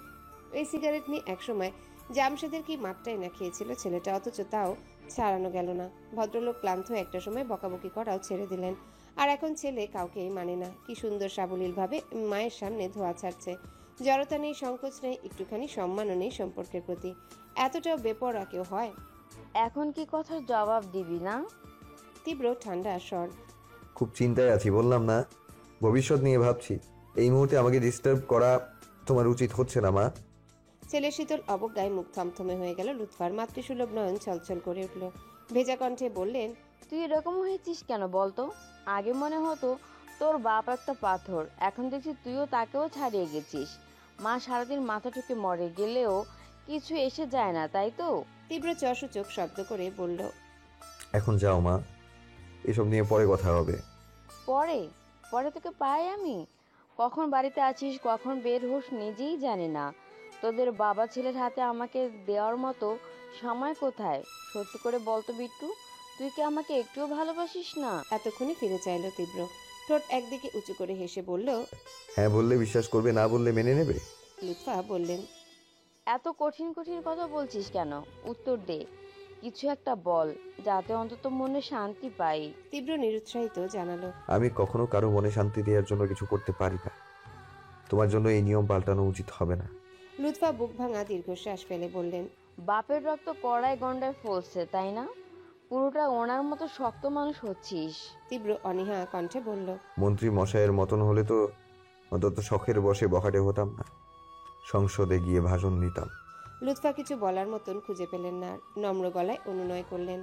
Speaker 2: এই সিগারেট নিয়ে একসময় জামশেদের কি মাত্রায় না খেয়েছিল ছেলেটা, অথচ তাও ছাড়ানো গেল না। ভদ্রলোক ক্লান্ত হয়ে একটা সময় বকাবকি করাও ছেড়ে দিলেন। আর এখন ছেলে কাউকেই মানে না। কি সুন্দর সাবলীলভাবে মায়ের সামনে ধোয়া ছাড়ছে। জড়তা নেই, সংকোচ নেই, একটুখানি সম্মানও নেই সম্পর্কের প্রতি। এতটাও বেপরোয়া কেউ হয়?
Speaker 11: এখন কি কথার জবাব দিবি না?
Speaker 2: তীব্র ঠান্ডা স্বর।
Speaker 7: খুব চিন্তায় আছি, বললাম না, ভবিষ্যৎ নিয়ে ভাবছি। এই মুহূর্তে আমাকে ডিস্টার্ব করা তোমার উচিত হচ্ছে না, মা।
Speaker 2: ছেলে শীতল অবজ্ঞায় মুখ থমথমে হয়ে গেল লুৎফার। মাতৃসুলভ নয়ন ছলছল করে উঠল। ভেজা কণ্ঠে বললেন,
Speaker 11: তুই এরকম হয়েছিস কেন বলতো? আগে মনে হতো তোর বাপ একটা পাথর, এখন দেখছি তুইও তাকেও ছাড়িয়ে গেছিস। মা সারাদিন মাথা ঠুকে মরে গেলেও কিছু এসে যায় না, তাই তো?
Speaker 2: তীব্র চসূচক শব্দ করে বলল,
Speaker 7: এখন যাও মা, এসব নিয়ে পরে কথা হবে।
Speaker 11: পরে পরে তোকে পাই আমি? কখন বাড়িতে আছিস কখন বের হোস নিজেই জানি না। তোদের বাবা ছেলের হাতে আমাকে দেওয়ার মতো সময় কোথায়? সত্যি করে বলতো বিট্টু, তুই কি আমাকে একটুও ভালোবাসিস না?
Speaker 2: এতক্ষণে ফিরে চাইল তীব্র। ঠোঁট একদিকে উঁচু করে হেসে বলল,
Speaker 7: হ্যাঁ বললে বিশ্বাস করবে, না বললে মেনে নেবে।
Speaker 2: লুৎফা বললেন,
Speaker 11: এত কঠিন কঠিন কথা বলছিস কেন? উত্তর দে, কিছু একটা বল, যাতে অন্তত মনে শান্তি পাই।
Speaker 2: তীব্র নিরুৎসাহিত জানালো,
Speaker 7: আমি কখনো কারো মনে শান্তি দেওয়ার জন্য কিছু করতে পারি না। তোমার জন্য এই নিয়ম পাল্টানো উচিত হবে না।
Speaker 2: লুৎফা বুক ভাঙা দীর্ঘশ্বাস ফেলে বললেন,
Speaker 11: বাপের রক্ত কড়াই গন্ডায় ফলছে তাই না? পুরোটা ওনার মতো শক্ত মানুষ হচ্ছিস।
Speaker 2: তীব্র অনীহা কণ্ঠে বলল,
Speaker 7: মন্ত্রী মশাইয়ের মতন হলে তো অন্তত শখের বসে বখাটে হতাম না, সংসদে গিয়ে ভাষণ দিতাম।
Speaker 2: লুৎফা কিছু বলার মতন খুঁজে পেলেন না, নম্র গলায় অনুনয় করলেন,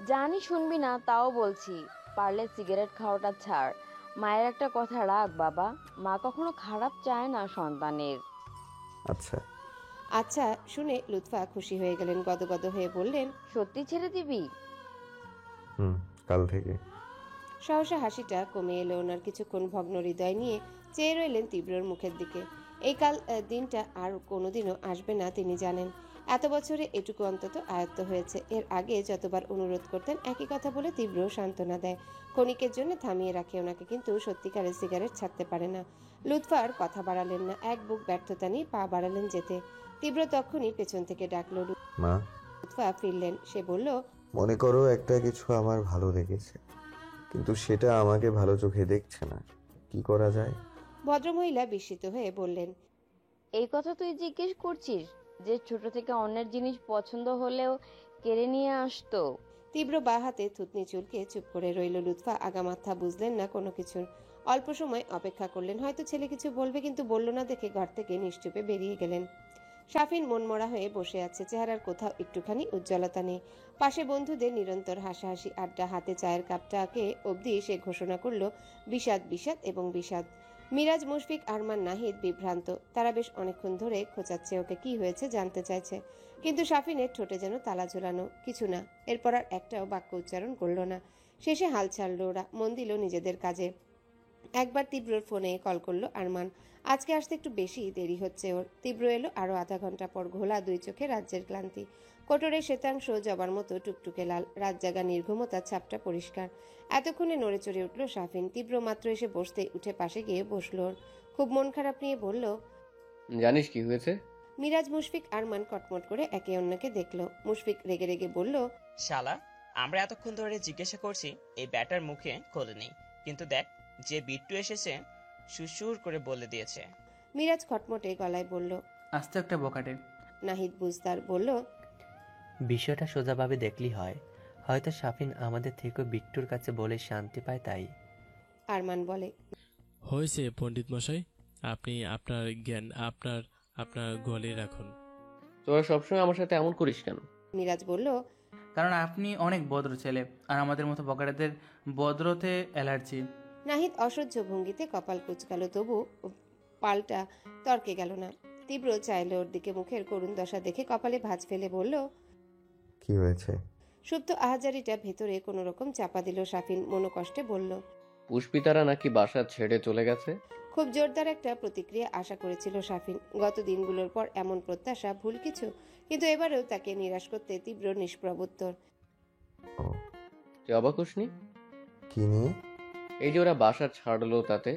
Speaker 11: জানি শুনবি না, তাও বলছি, পারলে সিগারেট খাওয়াটা ছাড়। মায়ের একটা কথা রাখ বাবা, মা কখনো খারাপ চায় না সন্তানের।
Speaker 7: আচ্ছা।
Speaker 2: আচ্ছা শুনে লুৎফা খুশি হয়ে গেলেন, গদগদ হয়ে বললেন,
Speaker 11: সত্যি ছেড়ে দিবি?
Speaker 7: কাল থেকে।
Speaker 2: সহসা হাসিটা কমে এলো ওনার। কিছুক্ষণ ভগ্ন হৃদয় নিয়ে চেয়ে রইলেন তীব্রর মুখের দিকে। এই কাল দিনটা আর কোনোদিনও আসবে না তিনি জানেন। এত বছরে এটুকু অন্তত আয়ত্ত হয়েছে। এর আগে যতবার অনুরোধ করতেন একই কথা বলে তীব্র সান্ত্বনা দেয়, ক্ষণিকের জন্য থামিয়ে রাখে ওনাকে, কিন্তু সত্যিকারের সিগারেট ছাড়তে পারে না। লুৎফা আর কথা বাড়ালেন না, এক বুক ব্যর্থতা নিয়ে পা বাড়ালেন যেতে। তীব্র তখনই পেছন থেকে ডাকলো।
Speaker 7: মা,
Speaker 2: লুৎফা ফিরলেন। সে বলল,
Speaker 7: মনে করো একটা কিছু আমার ভালো লেগেছে, কিন্তু সেটা আমাকে ভালো চোখে দেখছে না, কি করা যায়?
Speaker 2: ভদ্রমহিলা বিস্মিত হয়ে বললেন,
Speaker 11: এই কথা তুই জিজ্ঞেস করছিস? যে ছোট থেকে অন্যের জিনিস পছন্দ হলেও কেড়ে নিয়ে আসতো।
Speaker 2: তীব্র বা হাতে থুতনি চুলকে চুপ করে রইল। লুৎফা আগামাথা বুঝলেন না কোনো কিছুর। অল্প সময় অপেক্ষা করলেন, হয়তো ছেলে কিছু বলবে, কিন্তু বলল না দেখে ঘর থেকে নিশ্চুপে বেরিয়ে গেলেন। শাফিন মনমরা হয়ে বসে আছে, চেহারার কোথাও একটুখানি উজ্জ্বলতা নেই। পাশে বন্ধুদের নিরন্তর হাসাহাসি আড্ডা, হাতে চায়ের কাপটাকে অবধি সে ঘোষণা করল বিষাদ বিষাদ এবং বিষাদ। মিরাজ, মুশফিক, আরমান, নাহিদ বিভ্রান্ত। তারা বেশ অনেকক্ষণ ধরে খোঁচাচ্ছে ওকে, কি হয়েছে জানতে চাইছে, কিন্তু শাফিনের ঠোঁটে যেন তালা ঝোলানো, কিছু না। এরপর আর একটাও বাক্য উচ্চারণ করলো না। শেষে হাল ছাড়ল ওরা, মন দিল নিজেদের কাজে। একবার তীব্রর ফোনে কল করলো আরমান। আজকে আসতে একটু বেশি দেরি হচ্ছে ওর। তীব্র এলো আরো আধা ঘন্টা পর, ঘোলা দুই চোখে রাজ্যের ক্লান্তি, কোটরে শ্বেতাংশ জবার মতো টুকটুকে লাল, রাত জাগা নির্ঘুমতার ছাপটা পরিষ্কার। এতক্ষণে নড়ে চড়ে উঠল শাফিন। তীব্র মাত্র এসে বসতে উঠে পাশে গিয়ে বসলো ওর। খুব মন খারাপ নিয়ে বলল,
Speaker 10: জানিস কি হয়েছে?
Speaker 2: মিরাজ, মুশফিক, আরমান কটমট করে একে অন্যকে দেখলো। মুশফিক রেগে রেগে বলল,
Speaker 6: শালা, আমরা এতক্ষণ ধরে জিজ্ঞাসা করছি এই ব্যাটার মুখে খোলে নেই, কিন্তু দেখ যে বিট্টু এসেছে সুসুর করে বলে দিয়েছে।
Speaker 2: মিরাজ খটমটে গলায় বলল,
Speaker 1: আস্তে একটা বকাটে।
Speaker 2: নাহিদ বুঝদার বলল,
Speaker 4: বিষয়টা সোজাভাবে দেখলেই হয়, হয়তো শাফিন আমাদের থেকে বিট্টুর কাছে বলে শান্তি পায় তাই।
Speaker 2: আরমান বলে,
Speaker 3: হয়েছে পণ্ডিত মশাই, আপনি আপনার জ্ঞান আপনার আপনার গোয়ালে রাখুন।
Speaker 10: তোরা সবসময় আমার সাথে এমন করিস কেন?
Speaker 2: মিরাজ বলল,
Speaker 1: কারণ আপনি অনেক ভদ্র ছেলে, আর আমাদের মতো বকাটেদের ভদ্রতে অ্যালার্জি।
Speaker 2: নাহিদ অসহ্য ভঙ্গিতে কপাল কুচকালো, তবু পাল্টা তর্কে গেল না। তীব্র চাইল ওর দিকে, মুখের করুণ দশা দেখে কপালে ভাঁজ ফেলে বলল,
Speaker 7: কি হয়েছে?
Speaker 2: সুপ্ত আহাজারিটা ভেতরে কোনো রকম চাপা দিল শাফিন, মনোকষ্টে বলল,
Speaker 10: পুষ্পিতারা নাকি বাসা ছেড়ে চলে গেছে।
Speaker 2: খুব জোরদার একটা প্রতিক্রিয়া আশা করেছিল শাফিন। গত দিনগুলোর পর এমন প্রত্যাশা ভুল কিছু, কিন্তু এবারেও তাকে নিরাশ করতে তীব্র নিষ্প্রভ উত্তর।
Speaker 10: তুই অবাক হসনি?
Speaker 7: কি নিয়ে?
Speaker 10: এই যে ওরা বাসা ছাড়লো তাতে।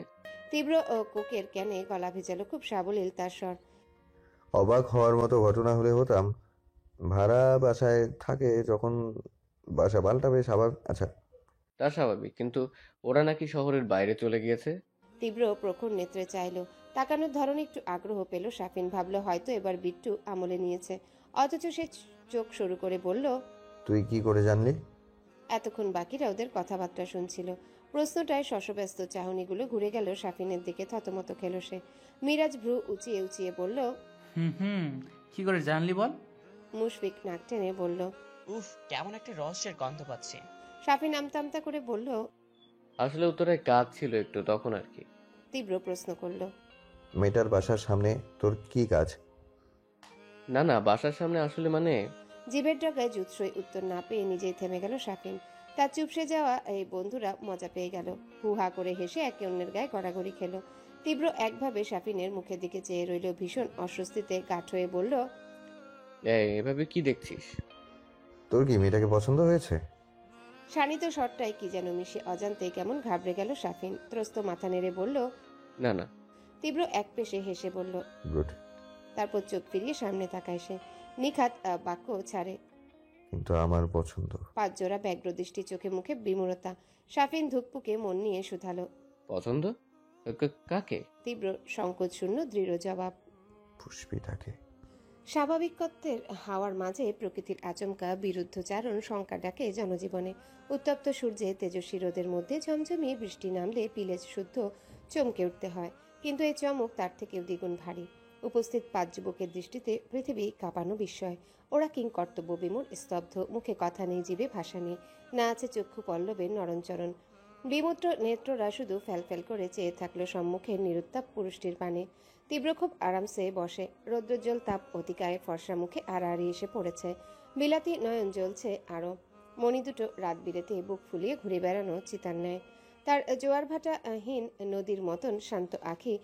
Speaker 2: তীব্র ও কোকের ক্যানে গলা ভেজালো, খুব সাবলীল তার স্বর।
Speaker 7: অবাক হওয়ার মতো ঘটনা হলে হতাম। ভাড়া বাসায় থাকে, যখন বাসা পাল্টাবে স্বাভাবিক। আচ্ছা,
Speaker 10: তা স্বাভাবিক, কিন্তু ওরা নাকি শহরের বাইরে চলে গিয়েছে।
Speaker 2: তীব্র প্রখর নেত্রে চাইল, তাকানোর ধরনে একটু আগ্রহ পেল শাফিন। ভাবলো হয়তো এবার বিট্টু আমলে নিয়েছে, অথচ সে চোখ শুরু করে বলল,
Speaker 7: তুই কি করে জানলি?
Speaker 2: এতক্ষণ বাকিরা ওদের কথাবার্তা শুনছিল। প্রশ্নটায় শশব্যস্ত চাহনিগুলো ঘুরে গেল শাফিনের দিকে, থতমত খেল সে। মিরাজ ভ্রু উঁচিয়ে উঁচিয়ে বলল,
Speaker 1: কি করে জানলি বল?
Speaker 2: মুশফিক নাক টেনে বলল,
Speaker 6: উফ, কেমন একটা রহস্যের গন্ধ পাচ্ছি।
Speaker 2: শাফিন আমতা আমতা করে বলল,
Speaker 10: আসলে উত্তরায় কাজ ছিল একটু, তখন আর কি।
Speaker 2: তীব্র প্রশ্ন করল,
Speaker 7: মেয়েটার বাসার সামনে তোর কি কাজ?
Speaker 10: না না, বাসার সামনে আসলে মানে।
Speaker 2: জিভের ডগায় জুৎসই উত্তর না পেয়ে নিজেই থেমে গেল শাফিন। তার চুপসে যাওয়া এই বন্ধুরা মজা পেয়ে গেল, হুহা করে হেসে একে অন্যের গায়ে গড়াগড়ি খেল। তীব্র একভাবে শাফিনের মুখের দিকে চেয়ে রইল, ভীষণ অস্বস্তিতে কাঠ হয়ে বলল,
Speaker 10: এভাবে কি দেখছিস?
Speaker 7: তোর কি মেয়েটাকে পছন্দ হয়েছে?
Speaker 2: শানিত স্বরটায় কি যেন মিশে অজান্তে কেমন ঘাবড়ে গেল শাফিন। ত্রস্ত মাথা নেড়ে বলল,
Speaker 10: না না।
Speaker 2: তীব্র এক পেশে হেসে বলল,
Speaker 7: গুড।
Speaker 2: তারপর চোখ ফিরিয়ে সামনে তাকায় সে। নিখাত বাক্য ছাড়ে,
Speaker 7: কিন্তু আমার পছন্দ।
Speaker 2: পাঁচ জোড়া ব্যগ্র দৃষ্টি, চোখে মুখে বিমূঢ়তা। শাফিন ধুকপুকে মন নিয়ে শুধালো,
Speaker 10: পছন্দ? কাকে?
Speaker 2: তীব্র সংকোচ শূন্য দৃঢ় জবাব,
Speaker 7: পুষ্পিটাকে।
Speaker 2: স্বাভাবিকত্বের হাওয়ার মাঝে প্রকৃতির আচমকা বিরুদ্ধচারণ শঙ্কা ডাকে জনজীবনে। উত্তপ্ত সূর্যে তেজস্বী রোদের মধ্যে ঝমঝমিয়ে বৃষ্টি নামলে পিলেজ শুদ্ধ চমকে উঠতে হয়, কিন্তু এই চমক তার থেকেও দ্বিগুণ ভারী। উপস্থিত পাঁচ যুবকের দৃষ্টিতে পৃথিবী কাঁপানো বিস্ময়। ওরা কিং কর্তব্য বিমূঢ়, স্তব্ধ, মুখে কথা নেই, জিভে ভাষা নেই, না আছে চক্ষু পল্লবের নরণচরণ। বিমূত্র নেত্ররা শুধু ফ্যালফ্যাল করে চেয়ে থাকলো সম্মুখে নিরুত্তাপ পুরুষটির পানে। তীব্র খুব আরামসে বসে, রৌদ্রোজ্জ্বল তাপ অতিকায় ফর্সা মুখে আড়াআড়ি এসে পড়েছে। বিলাতি নয়ন জ্বলছে আরো, মণি দুটো রাত বিরেতে বুক ফুলিয়ে ঘুরে বেড়ানো চিতার ন্যায়। তার জোয়ার ভাটাহীন নদীর মতন শান্ত আঁখি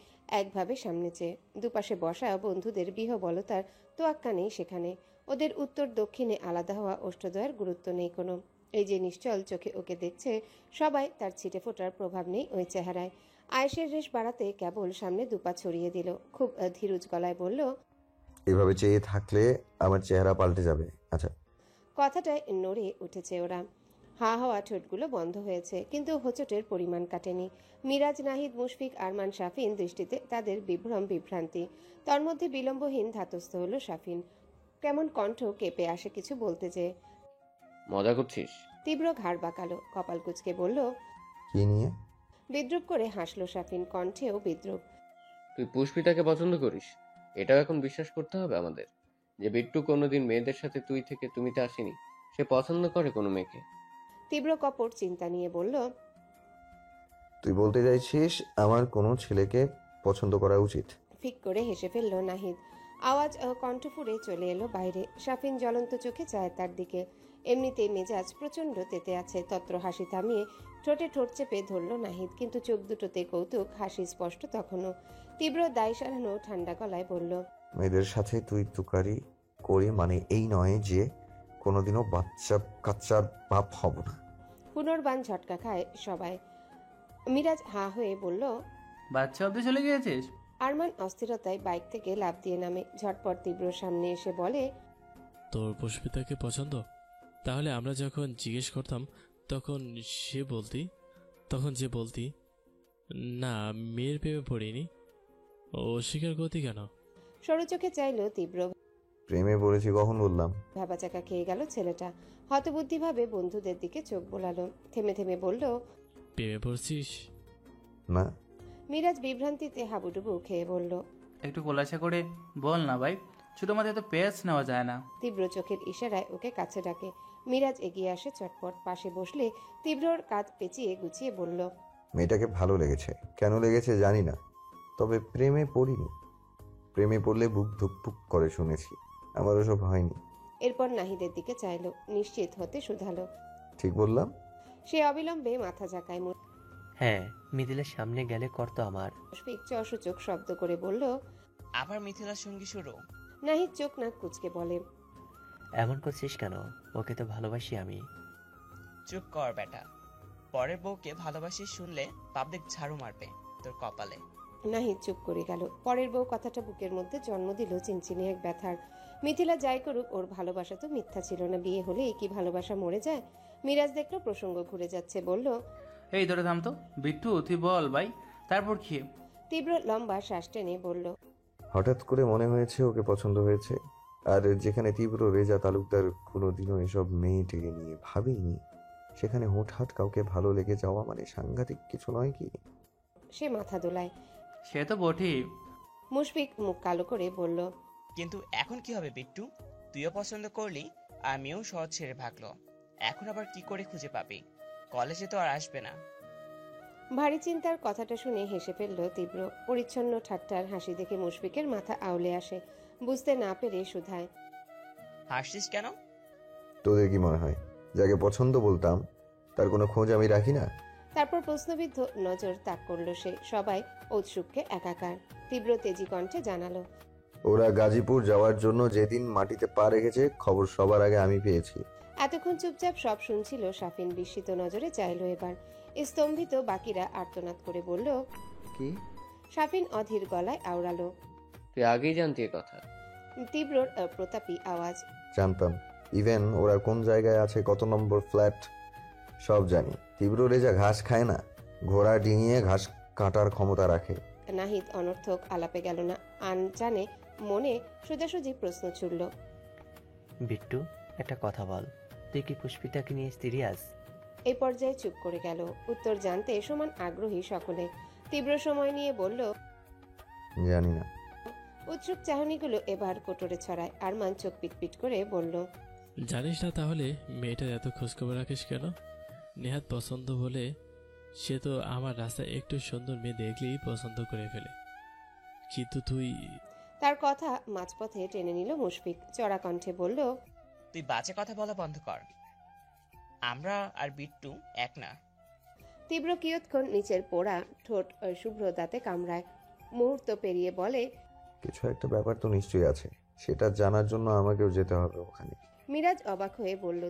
Speaker 2: একভাবে সামনে চেয়ে। দুপাশে বসা বন্ধুদের বিহবলতার তোয়াক্কা নেই সেখানে। ওদের উত্তর দক্ষিণে আলাদা হওয়া অষ্টদয়ের গুরুত্ব নেই কোনো। এই যে নিশ্চল চোখে ওকে দেখছে সবাই, তার ছিটে ফোটার প্রভাব নেই ওই চেহারায়। আয়েশের রেশ বাড়াতে কেবল সামনে দুপা ছড়িয়ে দিল, খুব ধীরুজ গলায় বলল,
Speaker 7: এভাবে চেয়ে থাকলে আমার চেহারা পাল্টে যাবে। আচ্ছা।
Speaker 2: কথাটায় নড়ে উঠেছে ওরা। হা হওয়া ঠোঁটগুলো বন্ধ হয়েছে, কিন্তু হোঁচটের পরিমাণ কাটেনি। মিরাজ, নাহিদ, মুশফিক, আরমান, শাফিন দৃষ্টিতে তাদের বিভ্রম বিভ্রান্তি। তার মধ্যে বিলম্বহীন ধাতস্থ হলো শাফিন। কেমন কণ্ঠ কেঁপে আসে কিছু বলতে যেয়ে।
Speaker 10: মজা করছিস?
Speaker 2: তীব্র ঘাড় বাঁকালো, কপাল কুঁচকে বলল,
Speaker 7: কি নিয়ে?
Speaker 2: বিদ্রুপ করে হাসলো শাফিন, কণ্ঠেও বিদ্রুপ।
Speaker 10: তুই পুষ্পিতাকে পছন্দ করিস? এটাও এখন বিশ্বাস করতে হবে আমাদের যে বিট্টু কোনোদিন মেয়েদের সাথে তুই থেকে তুমিতে আসেনি। সে পছন্দ করে কোনো মেয়েকে।
Speaker 2: তীব্র কপট চিন্তা নিয়ে বলল,
Speaker 7: তুই বলতে চাইছিস আমার কোনো ছেলেকে পছন্দ করা উচিত?
Speaker 2: ফিক করে হেসে ফেলল নাহিদ। আওয়াজ কণ্ঠ ফুঁড়ে চলে এলো বাইরে। শাফিন জ্বলন্ত চোখে চায় তার দিকে। এমনিতেই মেজাজ প্রচন্ড তেতে আছে। তত্র হাসি থামিয়ে ঠোঁটে ঠোঁট চেপে ধরল নাহিদ, কিন্তু চোখ দুটোতে কৌতুক, হাসি স্পষ্ট তখনও। তীব্র দায় সারানো ঠান্ডা গলায় বলল,
Speaker 7: মেয়েদের সাথে তুই তুকারি করে মানে এই নয় যে কোনোদিনও বাচ্চা কাচ্চার বাপ হব না।
Speaker 2: পুনর্বান ঝটকা খায় সবাই। মিরাজ হা হয়ে বলল,
Speaker 1: বাচ্চা অব্দি চলে গিয়েছিস?
Speaker 2: আরমান অস্থিরতায় বাইক থেকে লাফ দিয়ে নামে। ঝটপট তীব্র সামনে এসে বলে,
Speaker 3: তোর পুষ্পিতাকে পছন্দ? তাহলে আমরা যখন জিজ্ঞেস করতাম তখন যে বলতি না, মেয়ের প্রেমে পড়িনি, অস্বীকার করতি কেন?
Speaker 2: সরু চোখে চাইল তীব্র।
Speaker 7: প্রেমে পড়েছি কখন বললাম?
Speaker 2: ভাবাচাকা খেয়ে গেল ছেলেটা। হতবুদ্ধিভাবে বন্ধুদের দিকে চোখ বোলালো, থেমে থেমে বলল,
Speaker 3: প্রেমে পড়ছিস?
Speaker 7: না।
Speaker 2: মিরাজ বিভ্রান্তিতে হাবুডুবু খেয়ে বলল,
Speaker 1: একটু খোলাসা করে বল না ভাই, ছোট মাথায় তো পেঁচ নেওয়া যায় না।
Speaker 2: তীব্র চোখের ইশারায় ওকে কাছে ডাকে। মিরাজ এগিয়ে আসে চটপট, পাশে বসলে তীব্রর কাঁধ পেঁচিয়ে গুছিয়ে বলল,
Speaker 7: মেয়েটাকে ভালো লেগেছে, কেন লেগেছে জানি না, তবে প্রেমে পড়িনি। প্রেমে পড়লে বুক ধুকপুক করে শুনেছি, আমার ওসব হয়নি।
Speaker 2: এরপর নাহিদের দিকে চাইলো, নিশ্চিত হতে শুধালো,
Speaker 7: ঠিক বললাম?
Speaker 2: সে অবিলম্বে মাথা ঝাঁকায়।
Speaker 4: হ্যাঁ, মিদিলের সামনে গেলে করতো আমার।
Speaker 2: মুশফিক অসূচক শব্দ করে বলল,
Speaker 6: আবার মিথিলার সঙ্গী শুরু?
Speaker 2: নাহিদ চোখ নাক কুচকে বলে,
Speaker 4: এমন করছিস কেন? ওকে তো ভালোবাসি আমি।
Speaker 6: চুপ কর বেটা, পরের বউকে ভালোবাসি শুনলে পাবলিক ঝাড়ু মারবে তোর কপালে।
Speaker 2: নাহিদ চুপ করে গেল। পরের বউ কথাটা বুকের মধ্যে জন্ম দিল চিনচিনি এক ব্যথার। মিথিলা যাই করুক, ওর ভালোবাসা তো মিথ্যা ছিল না। বিয়ে হলে কি ভালোবাসা মরে যায়? মিরাজ দেখলো প্রসঙ্গ ঘুরে যাচ্ছে, বলল,
Speaker 1: এই ধরে থাম তো বিট্টু, তুই বল ভাই, তারপর কি?
Speaker 2: তীব্র লম্বা শ্বাস টেনে বলল,
Speaker 7: হঠাৎ করে মনে হয়েছে ওকে পছন্দ হয়েছে। আর যেখানে তীব্র রেজা তালুকদার কোনোদিনও এসব মেয়েটিকে নিয়ে ভাবেনি, সেখানে হঠাৎ কাউকে ভালো লেগে যাওয়া মানে সাংঘাতিক কিছু নয় কি?
Speaker 2: সে মাথা দোলায়।
Speaker 1: সে তো বটেই।
Speaker 2: মুশফিক মুখ কালো করে বলল,
Speaker 6: কিন্তু এখন কি হবে বিট্টু? তুইও পছন্দ করলি, আমিও শহর ছেড়ে ভাগলো। এখন আবার কি করে খুঁজে পাবি? কলেজে তো আর আসবে না।
Speaker 2: ভারী চিন্তার কথাটা শুনে হেসে ফেলল তীব্র। পরিচ্ছন্ন ঠাট্টার হাসি দেখে মুশফিকের মাথা আউলে আসে। বুঝতে না পেরে শুধায়,
Speaker 6: হাসছিস কেন?
Speaker 7: তোদের কি মনে হয় যাকে পছন্দ বলতাম তার কোনো খোঁজ আমি রাখি না?
Speaker 2: তারপর প্রশ্নবিদ্ধ নজর তাক করলো সে। সবাই ঔৎসুক্যে একাকার। তীব্র তেজি কণ্ঠে জানালো,
Speaker 7: ওরা গাজীপুর যাওয়ার জন্য যেদিন মাটিতে পা রেখেছে খবর সবার আগে আমি পেয়েছি।
Speaker 2: এতক্ষণ চুপচাপ সব শুনছিল সাফিন বিস্মিত নজরে চাইল এবার। স্তম্ভিত বাকিরা আর্তনাদ করে বলল,
Speaker 10: কি?
Speaker 2: সাফিন অধীর গলায় আওড়ালো।
Speaker 10: তুই আগেই জানতি এ কথা?
Speaker 2: তীব্র প্রতাপী আওয়াজ।
Speaker 7: জানতাম। ইভেন ওরা কোন জায়গায় আছে, কত নম্বর ফ্ল্যাট, সব জানি। তীব্র রেজা ঘাস খায় না, ঘোড়া ডিঙিয়ে ঘাস কাটার ক্ষমতা রাখে।
Speaker 2: নাহিদ অনর্থক আলাপে গেল না। আনজানে মনে সোজাসুজি প্রশ্ন ছুড়ল,
Speaker 4: বিট্টু, একটা কথা বল, তুই কি পুষ্পিতাকে নিয়ে সিরিয়াস?
Speaker 2: এই পর্যায়ে চুপ করে গেল। উত্তর জানতে সমান আগ্রহী সকলে। তীব্র সময় নিয়ে বলল,
Speaker 7: জানি না।
Speaker 2: উৎসুক চাহনিগুলো এবার কোটরে ছড়ায়। আরমান চোখ পিটপিট করে বলল,
Speaker 3: জানিস না তাহলে মেয়েটার এত খোঁজখবর রাখিস কেন? নেহাত পছন্দ বলে সে তো আমার রাস্তায় একটু সুন্দর মেয়ে দেখলেই পছন্দ করে ফেলে, কিন্তু তুই...
Speaker 2: তার কথা মাঝপথে টেনে নিল মুশফিক। চড়া কণ্ঠে বলল,
Speaker 6: তুই বাজে কথা বলা বন্ধ কর। আমরা আর বিট্টু এক না।
Speaker 2: তীব্র কিয়ৎক্ষণ নিচের পোড়া ঠোঁট শুভ্র দাঁতে কামড়ায়। মুহূর্ত পেরিয়ে বলে,
Speaker 7: কিছু একটা ব্যাপার তো নিশ্চয়ই আছে, সেটা জানার জন্য আমাকেও যেতে হবে ওখানে।
Speaker 2: মিরাজ অবাক হয়ে বলল,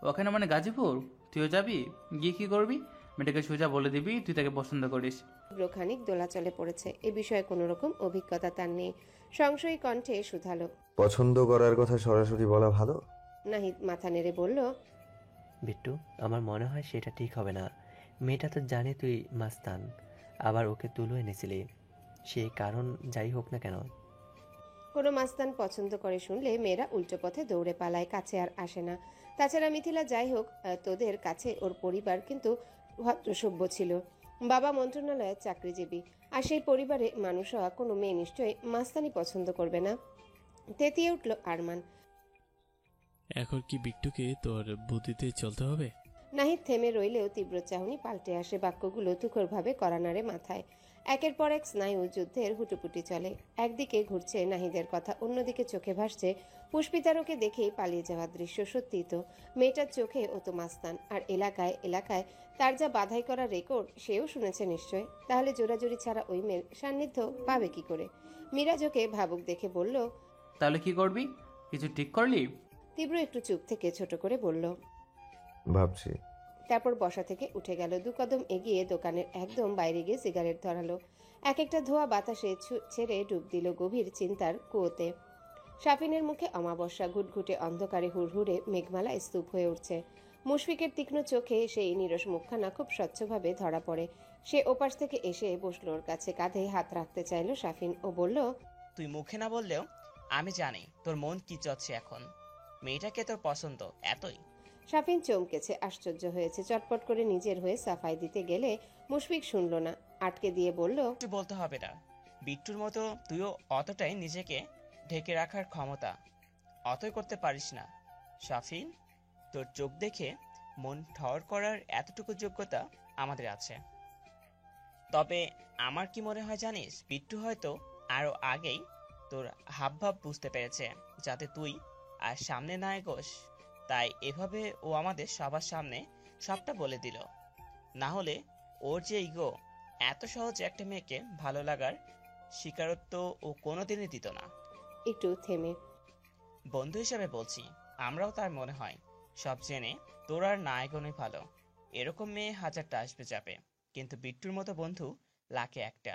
Speaker 1: ওখানে মানে গাজীপুর? তুইও যাবি? গিয়ে কি করবি? মেয়েটাকে সোজা বলে দিবি তুই তাকে পছন্দ করিস।
Speaker 2: তীব্র খানিক দোলাচলে পড়েছে। এ বিষয়ে কোনো রকম অভিজ্ঞতা তার নেই। সংশয়ী কণ্ঠে শুধালো,
Speaker 7: পছন্দ করার কথা সরাসরি বলা ভালো।
Speaker 2: নাহিদ মাথা নেড়ে বলল,
Speaker 4: বিট্টু, আমার মনে হয় সেটা ঠিক হবে না। মেয়েটা তো জানে তুই মাস্তান, আবার ওকে তুলো এনেছিলি, সে কারণ যাই হোক না কেন।
Speaker 2: কোনো মাস্তান পছন্দ করে শুনলে মেয়েরা উল্টো পথে দৌড়ে পালায়, কাছে আর আসে না। তাছাড়া মিথিলা যাই হোক, তোদের কাছে ওর পরিবার কিন্তু ভদ্রসভ্য ছিল। বাবা মন্ত্রণালয়ের চাকরিজীবী, আর সেই পরিবারে মানুষ হওয়া কোনো মেয়ে নিশ্চয়ই মাস্তানি পছন্দ করবে না। তেতিয়ে উঠল আরমান।
Speaker 3: এখন কি বিট্টুকে তোর বুদ্ধিতে চলতে হবে?
Speaker 2: নাহিদ থেমে রইলেও তীব্র চাহনি পাল্টে আসে। বাক্যগুলো তুখরভাবে কড়া নাড়ে মাথায়। একের পর এক স্নায়ু যুদ্ধের হুটোপুটি চলে। একদিকে ঘুরছে নাহিদের কথা, অন্যদিকে চোখে ভাসছে পুষ্পিতারকে দেখেই পালিয়ে যাওয়ার দৃশ্য। সত্যিই তো, মেয়েটার চোখে ও তো মাস্তান, আর এলাকায় এলাকায় তার যা বাধাই করা রেকর্ড সেও শুনেছে নিশ্চয়। তাহলে জোরাজুরি ছাড়া ওই মেয়ের সান্নিধ্য পাবে কি করে? মিরাজকে ভাবুক দেখে বলল,
Speaker 1: তাহলে কি করবি? কিছু ঠিক করলি?
Speaker 2: তীব্র একটু চুপ থেকে ছোট করে বলল,
Speaker 7: ভাবছি।
Speaker 2: তারপর বসা থেকে উঠে গেল। 2 কদম এগিয়ে দোকানের একদম বাইরে গিয়ে সিগারেট ধরালো। এক একটা ধোঁয়া বাতাসে ছেড়ে ডুব দিল গভীর চিন্তার কুয়োতে। সাফিনের মুখে অমাবস্যা, ঘুটঘুটে অন্ধকারে হুড়হুড়ে মেঘমালা স্তূপ হয়ে উঠছে। মুশফিকের তীক্ষ্ণ চোখে সেই নিরস মুখখানা খুব স্বচ্ছভাবে ধরা পড়ে। সে ওপাশ থেকে এসে বসল ওর কাছে, কাঁধে হাত রাখতে চাইল সাফিন ও বলল,
Speaker 6: তুই মুখে না বললেও আমি জানি তোর মন কি চাচ্ছে এখন। মেয়েটাকে তোর পছন্দ, এতই?
Speaker 2: সাফিন চমকেছে, আশ্চর্য হয়েছে। চটপট করে নিজের হয়ে সাফাই দিতে গেলে মুশফিক শুনল না, আটকে দিয়ে বলল,
Speaker 6: একটু বলতে হবে না। বিট্টুর মতো তুইও অতটাই নিজেকে ঢেকে রাখার ক্ষমতা অতই করতে পারিস না শাফিন। তোর চোখ দেখে মন ঠর করার এতটুকু যোগ্যতা আমাদের আছে। তবে আমার কি মনে হয় জানিস, বিট্টু হয়তো আরো আগেই তোর হাবভাব বুঝতে পেরেছে, যাতে তুই আর সামনে না এগোস। তাই এভাবে ও আমাদের সবার সামনে সবটা বলে দিল। না হলে ওর যে ইগো, এত সহজে একটা মেয়েকে ভালো লাগার স্বীকারোক্ত ও কোনোদিনই দিত না।
Speaker 2: একটু থেমে,
Speaker 6: বন্ধু হিসেবে বলছি, আমরাও তার মনে হয় সব জেনে তোর আর না এগোনোই ভালো। এরকম মেয়ে হাজারটা আসবে যাবে, কিন্তু বিট্টুর মতো বন্ধু লাখে একটা।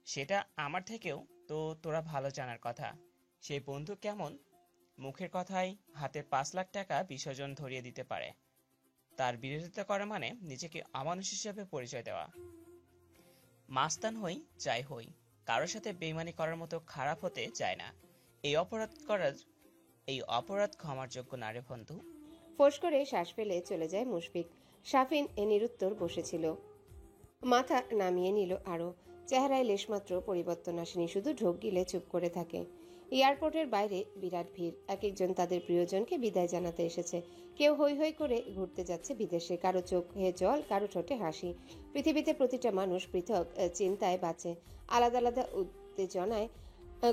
Speaker 6: সেটা আমার থেকেও তো তোরা ভালো জানার কথা। সেই বন্ধু কেমন? মুখের কথায় হাতে 5 লাখ টাকা বিসর্জন ধরিয়ে দিতে পারে। তার বিরোধিতা করা মানে নিজেকে অমানুষ হিসেবে পরিচয় দেওয়া। মাস্তান হই যাই হই, কারোর সাথে বেইমানি করার মতো খারাপ হতে চায় না। এই অপরাধ ক্ষমার যোগ্য না রে বন্ধু।
Speaker 2: ফোঁস করে শ্বাস ফেলে চলে যায় মুশফিক। সাফিন নিরুত্তর বসেছিল, মাথা নামিয়ে নিল আরো। চেহারায় লেশমাত্র পরিবর্তন আসেনি, শুধু ঢোক গিলে চুপ করে থাকে। এয়ারপোর্টের বাইরে বিরাট ভিড়। এক একজন তাদের প্রিয়জনকে বিদায় জানাতে এসেছে। কেউ হৈ হৈ করে ঘুরতে যাচ্ছে বিদেশে, কারো চোখে জল, কারো ঠোঁটে হাসি। পৃথিবীতে প্রতিটা মানুষ পৃথক চিন্তায় বাঁচে, আলাদা আলাদা উত্তেজনায়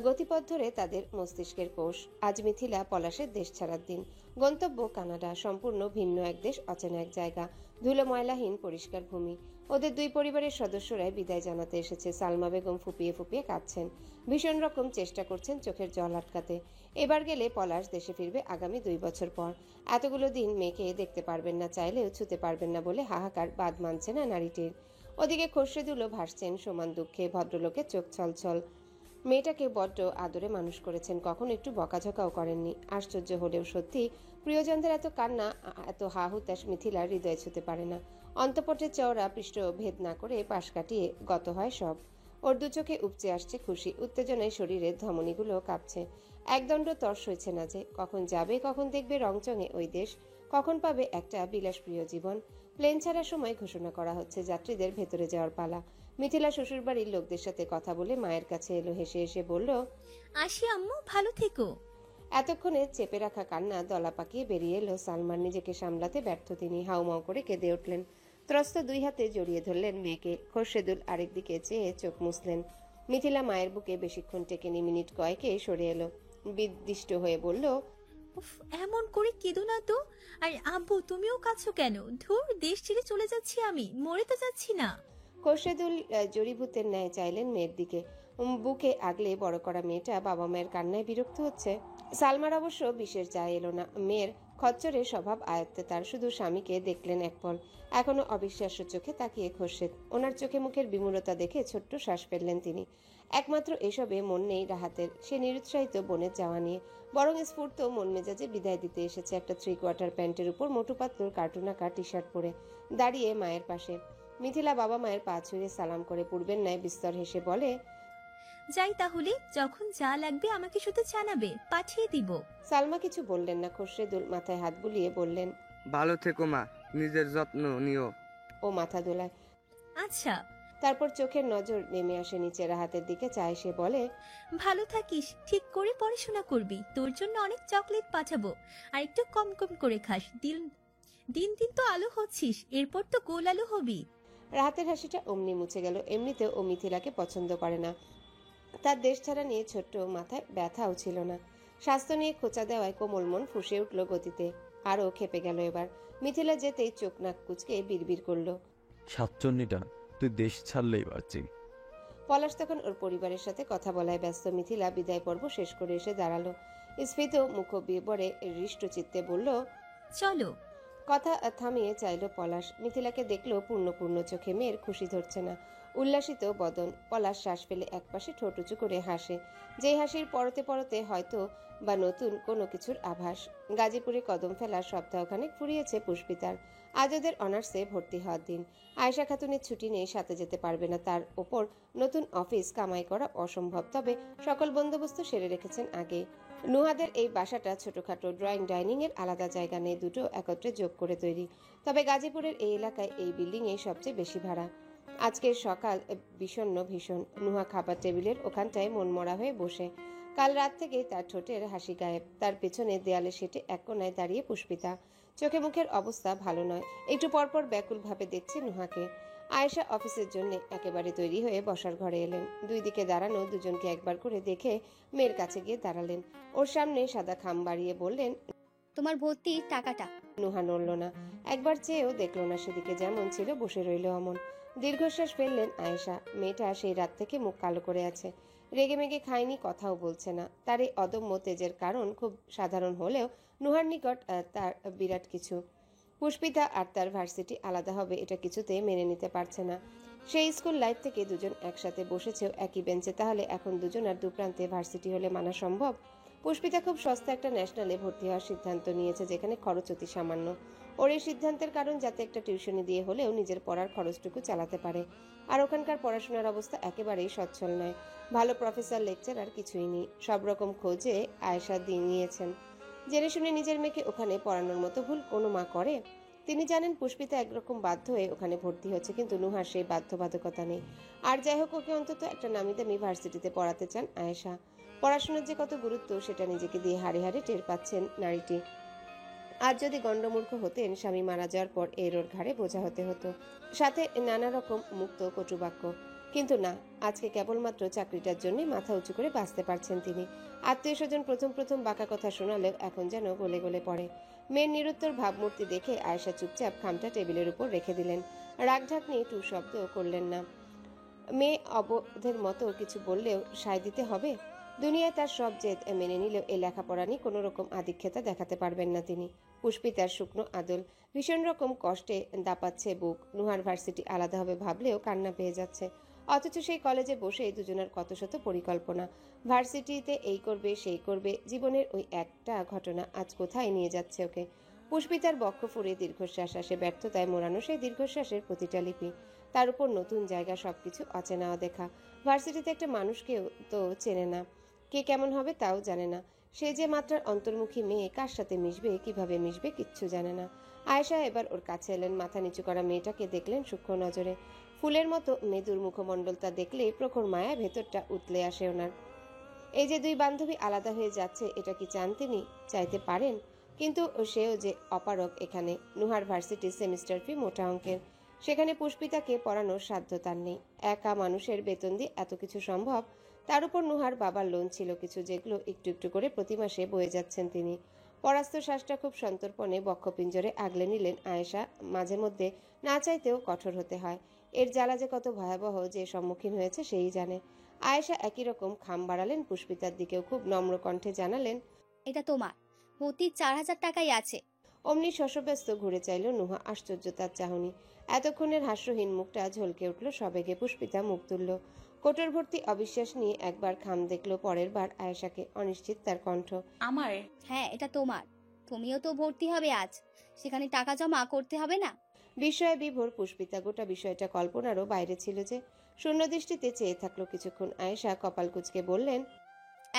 Speaker 2: গতিপথ ধরে তাদের মস্তিষ্কের কোষ। আজ মিথিলা পলাশের দেশ ছাড়ার দিন। গন্তব্য কানাডা, সম্পূর্ণ ভিন্ন এক দেশ, অচেনা এক জায়গা, ধুলো ময়লাহীন পরিষ্কার ভূমি। ওদের দুই পরিবারের সদস্যরাই বিদায় জানাতে এসেছে। সালমা বেগম ফুপিয়ে ফুপিয়ে কাঁদছেন, ভীষণ রকম চেষ্টা করছেন চোখের জল আটকাতে। এবার গেলে পলাশ দেশে ফিরবে আগামী 2 বছর পর। এতগুলো দিন মেয়েকে দেখতে পারবেন না, চাইলেও ছুতে পারবেন না বলে হাহাকার বাদ মানছে না নারীটির। ওদিকে খসরুদুলও ভাসছেন সমান দুঃখে, ভদ্রলোকের চোখ ছলছল। মেয়েটাকে বড্ড আদরে মানুষ করেছেন, কখনো একটু বকাঝকাও করেননি। আশ্চর্য হলেও সত্যি, প্রিয়জনদের এত কান্না, এত হা হুতাশ মিথিলার হৃদয় ছুতে পারে না। অন্তঃপটের চওড়া পৃষ্ঠ ভেদ না করে পাশ কাটিয়ে গত হয় সব। ওর দু চোখে উপচে আসছে খুশি, উত্তেজনায় শরীরের ধমনীগুলো কাঁপছে। একদণ্ড তর্স হয়েছে না যে কখন যাবে, কখন দেখবে রংচঙে ওই দেশ, কখন পাবে একটা বিলাসপ্রিয় জীবন। প্লেন ছাড়ার সময় ঘোষণা করা হচ্ছে যাত্রীদের ভেতরে যাওয়ার পালা। মিথিলা শ্বশুরবাড়ির লোকদের সাথে কথা বলে মায়ের কাছে এলো, হেসে এসে বলল,
Speaker 12: আসি আম্মু, ভালো থেকো।
Speaker 2: এতক্ষণে চেপে রাখা কান্না দলা পাকিয়ে বেরিয়ে এলো সালমান। নিজেকে সামলাতে ব্যর্থ তিনি, হাউমাউ করে কেঁদে উঠলেন। ত্রস্ত 2 হাতে জড়িয়ে ধরলেন মেয়েকে। খোরশেদুল আরেকদিকে চেয়ে চোখ মুছলেন। মিথিলা মায়ের বুকে বেশিক্ষণ টেকেনি, মিনিট কয়েকে সরে এলো। বিদিষ্ট হয়ে বলল,
Speaker 12: উফ, এমন করে কেঁদো না তো। আর আব্বু, তুমিও কাঁদছো কেন? ধুর, দেশ ছেড়ে চলে যাচ্ছি আমি, মরে তো যাচ্ছি না।
Speaker 2: খোরশেদুল জড়িভূতের ন্যায় চাইলেন মেয়ের দিকে। বুকে আগলে বড় করা মেয়েটা বাবা মায়ের কান্নায় বিরক্ত হচ্ছে। সালমার অবশ্য বিশেষ যায় এলো না। মেয়ের খচ্চরের স্বভাব আয়ত্তে তার। শুধু স্বামীকে দেখলেন এক পল। এখনো অবিশ্বাস্য চোখে তাকিয়ে খোরশেদ। ওনার চোখে মুখের বিমূঢ়তা দেখে ছোট্ট শ্বাস ফেললেন তিনি। একমাত্র এসবে মন নেই রাহাতের। সে নিরুৎসাহিত বোনের যাওয়া নিয়ে, বরং স্ফূর্ত মন মেজাজে বিদায় দিতে এসেছে। একটা 3/4 প্যান্টের উপর মোটু পাতলুর কার্টুন আঁকা টি শার্ট পরে দাঁড়িয়ে মায়ের পাশে। মিথিলা বাবা মায়ের পা ছুঁয়ে সালাম করে পূর্বের ন্যায় বিস্তর হেসে বলে,
Speaker 12: যাই তাহলে, যখন যা লাগবে আমাকে শুধু জানাবে, পাঠিয়ে দিব।
Speaker 2: সালমা কিছু বললেন না। খোরশেদুল মাথায় হাত বুলিয়ে বললেন,
Speaker 13: ভালো থেকো মা, নিজের যত্ন নিও।
Speaker 2: ও মাথা দোলায়।
Speaker 12: আচ্ছা।
Speaker 2: তারপর চোখের নজর নেমে আসে নিচে রাহাতের দিকে, চায় সে বলে,
Speaker 12: ভালো থাকিস, ঠিক করে পড়াশোনা করবি, তোর জন্য অনেক চকলেট পাঠাবো। আর একটু কম কম করে খাস। দিন দিন তো আলো হচ্ছিস, এরপর তো গোল আলো হবি।
Speaker 2: রাহাতের হাসিটা অমনি মুছে গেল। এমনিতেও ও মিথিলাকে পছন্দ করে না। তার দেশ ছাড়া নিয়ে ছোট্ট মাথায় ব্যথাও ছিল না। স্বাস্থ্য নিয়ে খোঁচা দেওয়ায় কোমল মন ফুঁসে উঠল গতিতে। আরও খেপে গেল এবার। মিথিলা যেতেই চোখ নাক কুচকে বিড়বিড় করলো,
Speaker 14: সাতচন্নিটা, তুই দেশ ছাড়লেই পারছি।
Speaker 2: পলাশ তখন ওর পরিবারের সাথে কথা বলায় ব্যস্ত। মিথিলা বিদায় পর্ব শেষ করে এসে দাঁড়ালো। স্ফীত মুখ বিবরে হৃষ্টচিত্তে বলল,
Speaker 12: চলো।
Speaker 2: কথা থামিয়ে চাইল পলাশ। মিথিলাকে দেখলো পূর্ণ পূর্ণ চোখে। মেয়ের খুশি ধরছে না। উল্লাসিত বদন। পলাশ শ্বাস ফেলে একপাশে ঠোঁট উঁচু করে হাসে, যেই হাসির পরতে পরতে হয়তো বা নতুন কোনো কিছুর আভাস। গাজীপুরে কদম ফেলার সপ্তাহখানেক ফুরিয়েছে পুষ্পিতার। আজ ওদের অনার্সে ভর্তি হওয়ার দিন। আয়েশা খাতুনের ছুটি নেই, সাথে যেতে পারবে না। তার ওপর নতুন অফিস, কামাই করা অসম্ভব। তবে সকল বন্দোবস্ত সেরে রেখেছেন আগে। নুহাদের এই বাসাটা ছোটখাটো, ড্রয়িং ডাইনিং এর আলাদা জায়গা নেই, দুটো একত্রে যোগ করে তৈরি। তবে গাজীপুরের এই এলাকায় এই বিল্ডিং এ সবচেয়ে বেশি ভাড়া। আজকের সকাল বিষণ্ণ ভীষণ। নুহা খাবার টেবিলের ওখানটায় মনমরা হয়ে বসে। কাল রাত থেকে তার ঠোঁটের হাসি গায়েব। তার পেছনে দেয়ালে সেটে এক কোনায় দাঁড়িয়ে পুষ্পিতা। চোখে মুখের অবস্থা ভালো নয়। একটু পরপর ব্যাকুল ভাবে দেখছে নুহাকে। আয়েশা অফিসের জন্য একেবারে তৈরি হয়ে বসার ঘরে এলেন। দুই দিকে দাঁড়ানো দুজনকে একবার করে দেখে মেয়ের কাছে গিয়ে দাঁড়ালেন। ওর সামনে সাদা খাম বাড়িয়ে বললেন,
Speaker 15: তোমার ভর্তির টাকাটা।
Speaker 2: নুহা নড়ল না, একবার চেয়েও দেখল না সেদিকে। যেমন ছিল বসে রইল অমন। দীর্ঘশ্বাস ফেললেন আয়েশা। মেয়েটা সেই রাত থেকে মুখ কালো করে আছে। রেগে মেগে খায়নি, কথাও বলছে না। তার এই অদম্য তেজের কারণ খুব সাধারণ হলেও নুহার নিকট তার বিরাট কিছু। পুষ্পিতা আর তার ভার্সিটি আলাদা হবে এটা কিছুতেই মেনে নিতে পারছে না। সেই স্কুল লাইফ থেকে দুজন একসাথে বসেছেও একই বেঞ্চে, তাহলে এখন দুজন আর দুপ্রান্তে ভার্সিটি হলে মানা সম্ভব? পুষ্পিতা খুব সস্তা একটা ন্যাশনালে ভর্তি হওয়ার সিদ্ধান্ত নিয়েছে, যেখানে খরচ অতি সামান্য। ওর এই সিদ্ধান্তের কারণ যাতে একটা টিউশনি দিয়ে হলেও নিজের পড়ার খরচটুকু চালাতে পারে। আর ওখানকার পড়াশোনার অবস্থা একেবারেই সচ্ছল নয়। ভালো প্রফেসর, লেকচার আর কিছুই নেই। সব রকম খোঁজে আয়েশা দিয়ে নিয়েছেন। জেনে শুনে নিজের মেয়েকে ওখানে পড়ানোর মতো ভুল কোনো মা করে? তিনি জানেন পুষ্পিতা একরকম বাধ্য হয়ে ওখানে ভর্তি হচ্ছে, কিন্তু নুহার সেই বাধ্যবাধকতা নেই। আর যাই হোক, ওকে অন্তত একটা নামি দামি ভার্সিটিতে পড়াতে চান আয়েশা। পড়াশোনার যে কত গুরুত্ব সেটা নিজেকে দিয়ে হাড়ে হাড়ে টের পাচ্ছেন নারীটি। আজ যদি গণ্ডমূর্খ হতেন, স্বামী মারা যাওয়ার পর এর ওর ঘাড়ে বোঝা হতে হতো, সাথে নানা রকম মুক্ত কটুবাক্য। কিন্তু না, আজকে কেবলমাত্র চাকরিটার জন্য মাথা উঁচু করে বাঁচতে পারছেন তিনি। আত্মীয় স্বজন প্রথম প্রথম বাঁকা কথা শোনালেও এখন যেন গলে গলে পড়ে। মেয়ের নিরুত্তর ভাবমূর্তি দেখে আয়েশা চুপচাপ খামটা টেবিলের উপর রেখে দিলেন। রাগঢাক নিয়ে টু শব্দ করলেন না। মেয়ে অবোধের মতো কিছু বললেও সায় দিতে হবে। দুনিয়ায় তার সব জেদ মেনে নিলেও এই লেখাপড়া নিয়ে কোনো রকম আধিক্যতা দেখাতে পারবেন না তিনি। পুষ্পিতার শুকনো আদল ভীষণ রকম কষ্টে দাপাচ্ছে বুক। নুহার ভার্সিটি আলাদা হবে ভাবলেও কান্না পেয়ে যাচ্ছে। অথচ সেই কলেজে বসে দুজনের কত শত পরিকল্পনা, ভার্সিটিতে এই করবে সেই করবে। জীবনের ওই একটা ঘটনা আজ কোথায় নিয়ে যাচ্ছে ওকে। পুষ্পিতার বক্ষ ফুঁড়ে দীর্ঘশ্বাস আসে, ব্যর্থতায় মোড়ানো সেই দীর্ঘশ্বাসের প্রতিটা লিপি। তার উপর নতুন জায়গা, সবকিছু অচেনা অদেখা। ভার্সিটিতে একটা মানুষকেও তো চেনে না, কে কেমন হবে তাও জানে না। সে যে মাত্রার অন্তর্মুখী মেয়ে, কার সাথে মিশবে, কিভাবে মিশবে কিচ্ছু জানে না। আয়েশা এবার ওর কাছে এলেন। মাথা নিচু করা মেয়েটাকে দেখলেন সূক্ষ্ম নজরে। ফুলের মতো মেদুর মুখমণ্ডলটা দেখলেই প্রখর মায়া ভেতরটা উতলে আসে ওনার। এই যে দুই বান্ধবী আলাদা হয়ে যাচ্ছে, এটা কি চান তিনি? চাইতে পারেন, কিন্তু সেও যে অপারগ এখানে। নুহার ভার্সিটির সেমিস্টার ফি মোটা অঙ্কের, সেখানে পুষ্পিতাকে পড়ানোর সাধ্য তার নেই। একা মানুষের বেতন দিয়ে এত কিছু সম্ভব? তার উপর নুহার বাবার লোন ছিল কিছু, যেগুলো একটু একটু করে প্রতি মাসে বয়ে যাচ্ছেন তিনি। পরাস্ত শ্বাসটা খুব সন্তর্পণে বক্ষপিঞ্জরে আগলে নিলেন আয়েশা। মাঝে মধ্যে না চাইতেও কঠোর হতে হয়। এর জ্বালা যে কত ভয়াবহ যে সম্মুখীন হয়েছে সেই জানে। আয়েশা একই রকম খাম বাড়ালেন পুষ্পিতার দিকেও, খুব নম্র কণ্ঠে জানালেন,
Speaker 15: এটা তোমার ভর্তি 4,000 টাকাই আছে।
Speaker 2: অমনি শশব্যস্ত ঘুরে চাইল নুহা, আশ্চর্য তার চাহনি। এতক্ষণের হাস্যহীন মুখটা ঝলকে উঠল সবেগে। পুষ্পিতা মুখ তুলল, কোটর ভর্তি অবিশ্বাস নিয়ে একবার খাম দেখলো, পরের বার আয়েশাকে। অনিশ্চিত তার কণ্ঠ।
Speaker 5: আমার?
Speaker 15: হ্যাঁ, এটা তোমার। তুমিও তো ভর্তি হবে আজ, সেখানে টাকা জমা করতে হবে না?
Speaker 2: বিস্ময়ে বিভোর পুষ্পিতা। গোটা বিষয়টা কল্পনারও বাইরে ছিল যে। শূন্য দৃষ্টিতে চেয়ে থাকলো কিছুক্ষণ। আয়েশা কপাল কুঁচকে বললেন,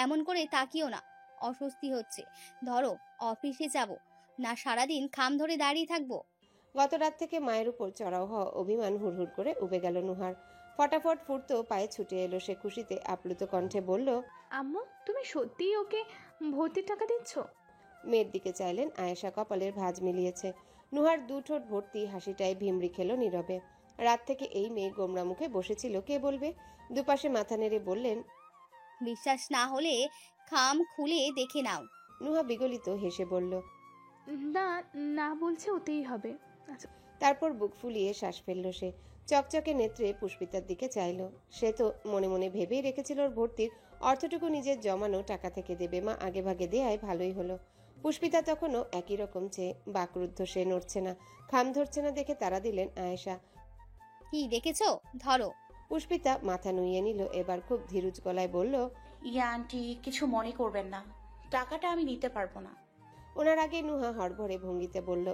Speaker 15: এমন করে তাকিও না, অস্বস্তি হচ্ছে। ধরো, অফিসে যাব না, সারাদিন খাম ধরে দাঁড়িয়ে থাকবো?
Speaker 2: গত রাত থেকে মায়ের উপর চড়াও হওয়া অভিমান হুড়হুড় করে উবে গেল নুহার। ফটাফট ফুটতো পায়ে ছুটে এলো সে, খুশিতে আপ্লুত কণ্ঠে বলল,
Speaker 8: আম্মু, তুমি সত্যিই ওকে ভর্তির টাকা দিচ্ছ?
Speaker 2: মেয়ের দিকে চাইলেন আয়েশা, কপালের ভাঁজ মিলিয়েছে। নুহার দু ঠোঁট ভর্তি হাসিটায় ভিমড়ি খেল নীরবে। রাত থেকে এই মেয়ে গোমরা মুখে বসেছিল, কে বলবে? দুপাশে মাথা নেড়ে বললেন,
Speaker 15: বিশ্বাস না হলে খাম খুলে দেখে নাও।
Speaker 2: নুহা বিগলিত হেসে বলল,
Speaker 8: না, না বলছে ওতেই হবে। আচ্ছা।
Speaker 2: তারপর বুক ফুলিয়ে শ্বাস ফেলল সে। চকচকে নেত্রে পুষ্পিতার দিকে চাইল। সে তো মনে মনে ভেবেই রেখেছিল ওর ভর্তির অর্থটুকু নিজের জমানো টাকা থেকে দেবে। মা আগে ভাগে দেয়ায় ভালোই হলো। পুষ্পিতা তখনও একই রকম চেয়ে বাকরুদ্ধ। সে নড়ছে না, খাম ধরছে না দেখে তারা দিলেন আয়েশা।
Speaker 15: কি দেখেছো? ধরো।
Speaker 2: পুষ্পিতা মাথা নুইয়ে নিল। এবার খুব ধীরুজ গলায় বলল,
Speaker 5: ইয়া আন্টি, কিছু মনে করবেন না, টাকাটা আমি নিতে পারবো না।
Speaker 2: ওনার আগে নুহা হড়বড়ে ভঙ্গিতে বলল,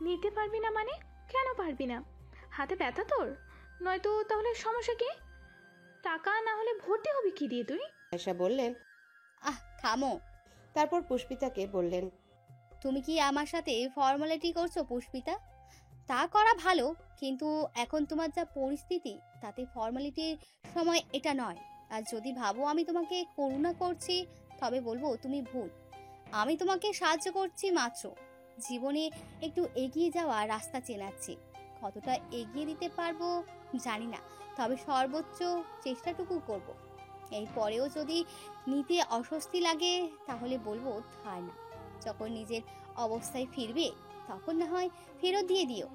Speaker 8: নিতে পারবি না মানে? কেন পারবি না? হাতে ব্যথা তোর? নয়তো তাহলে সমস্যা কি? টাকা না হলে ভর্তি হবি কি দিয়ে তুই?
Speaker 2: আয়েশা বললেন,
Speaker 15: থামো।
Speaker 2: তারপর পুষ্পিতাকে বললেন,
Speaker 15: তুমি কি আমার সাথে ফর্মালিটি করছো পুষ্পিতা? তা করা ভালো, কিন্তু এখন তোমার যা পরিস্থিতি তাতে ফর্মালিটির সময় এটা নয়। আর যদি ভাবো আমি তোমাকে করুণা করছি, তবে বলবো তুমি ভুল। আমি তোমাকে সাহায্য করছি মাত্র, জীবনে একটু এগিয়ে যাওয়া রাস্তা চেনাচ্ছি। কতটা এগিয়ে দিতে পারবো জানি না, তবে সর্বোচ্চ চেষ্টাটুকু করব। এর পরেও যদি নিতে অস্বস্তি লাগে তাহলে বলবো ধার না। যখন নিজের অবস্থায় ফিরবে তখন না হয় ফেরত দিয়ে দিও।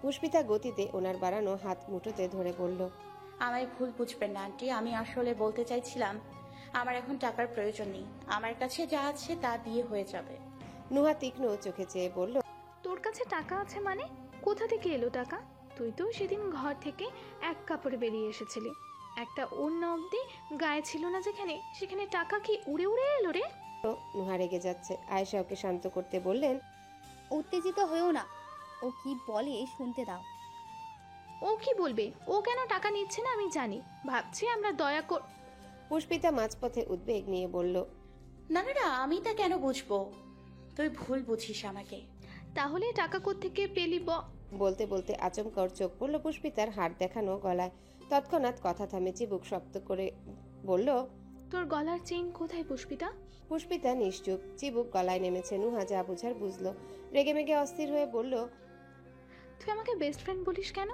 Speaker 2: পুষ্পিতা গতিতে ওনার বাড়ানো হাত মুঠোতে ধরে বলল,
Speaker 5: আমায় ভুল বুঝবেন না আন্টি, আমি আসলে বলতে চাইছিলাম আমার এখন টাকার প্রয়োজন নেই। আমার কাছে যা আছে তা দিয়ে হয়ে যাবে।
Speaker 2: নুহা তীক্ষ্ণ চোখে চেয়ে বলল,
Speaker 8: তোর কাছে টাকা আছে মানে? কোথা থেকে এলো টাকা? তুই তো সেদিন ঘর থেকে এক কাপড়ে বেরিয়ে এসেছিলি, একটা ওড়না অবধি গায়ে ছিল না, যেখানে সেখানে টাকা কি উড়ে উড়ে এলো রে?
Speaker 2: নুহা রেগে যাচ্ছে। আয়েশা ওকে শান্ত করতে বললেন,
Speaker 15: উত্তেজিত হয়েও না, ও কি বলে শুনতে দাও।
Speaker 8: ও কি বলবে? ও কেন টাকা নিচ্ছে না আমি জানি। ভাবছি আমরা দয়া কর।
Speaker 2: পুষ্পিতা মাঝপথে উদ্বেগ নিয়ে বলল,
Speaker 5: না না না, আমি তা কেন বুঝবো? তুই ভুল বুঝিস আমাকে।
Speaker 8: তাহলে টাকা কোত্থেকে পেলি?
Speaker 2: বলতে বলতে আচমকা ওর চোখ পড়ল পুষ্পিতার হাত দেখানো গলায়। তৎক্ষণাৎ কথা থামে, চিবুক শক্ত করে বলল,
Speaker 8: তোর গলার চেইন কোথায় পুষ্পিতা?
Speaker 2: পুষ্পিতা নিশ্চুপ, চিবুক গলায় নেমেছে। নুহা যা বুঝার বুঝলো। রেগে মেগে অস্থির হয়ে বলল,
Speaker 8: তুই আমাকে বেস্ট ফ্রেন্ড বলিস কেন?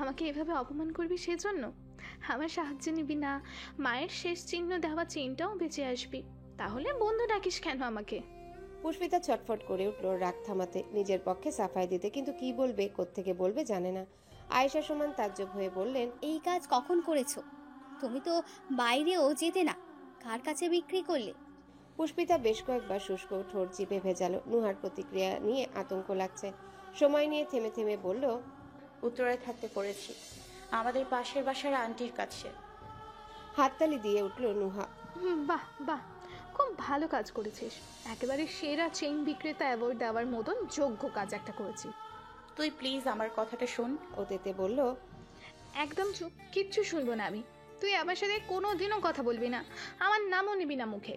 Speaker 8: আমাকে এভাবে অপমান করবি সেজন্য? আমার সাহায্য নিবি না, মায়ের শেষ চিহ্ন দেওয়া চেনটাও বেঁচে আসবি, তাহলে বন্ধু ডাকিস কেন আমাকে?
Speaker 2: পুষ্পিতা ছটফট করে উঠল রাগ থামাতে, নিজের পক্ষে সাফাই দিতে, কিন্তু কি বলবে, কোত্থেকে বলবে জানে না। আয়েশা সমান তাজ্জব হয়ে বললেন,
Speaker 15: এই কাজ কখন করেছো? তুমি তো বাইরেও যেতে না, কার কাছে বিক্রি করলে?
Speaker 2: পুষ্পিতা বেশ কয়েকবার শুষ্ক ঠোঁট চিপে ভেজালো। নুহার প্রতিক্রিয়া নিয়ে আতঙ্ক লাগছে। সময় নিয়ে থেমে থেমে বলল,
Speaker 5: উত্তরায় থাকতে করেছি, আমাদের পাশের বাসার আন্টির কাছে।
Speaker 2: হাততালি দিয়ে উঠল নুহা।
Speaker 8: বাহ বাহ, খুব ভালো কাজ করেছিস, একেবারে সেরা চেইন বিক্রেতা অ্যাওয়ার্ড দেওয়ার মতন যোগ্য কাজ একটা করেছিস।
Speaker 5: তুই প্লিজ আমার কথাটা শোন।
Speaker 2: ওতেতে বলল,
Speaker 8: একদম চুপ, কিচ্ছু শুনবো না আমি। তুই আমার সাথে কোনোদিনও কথা বলবি না, আমার নামও নিবি না মুখে।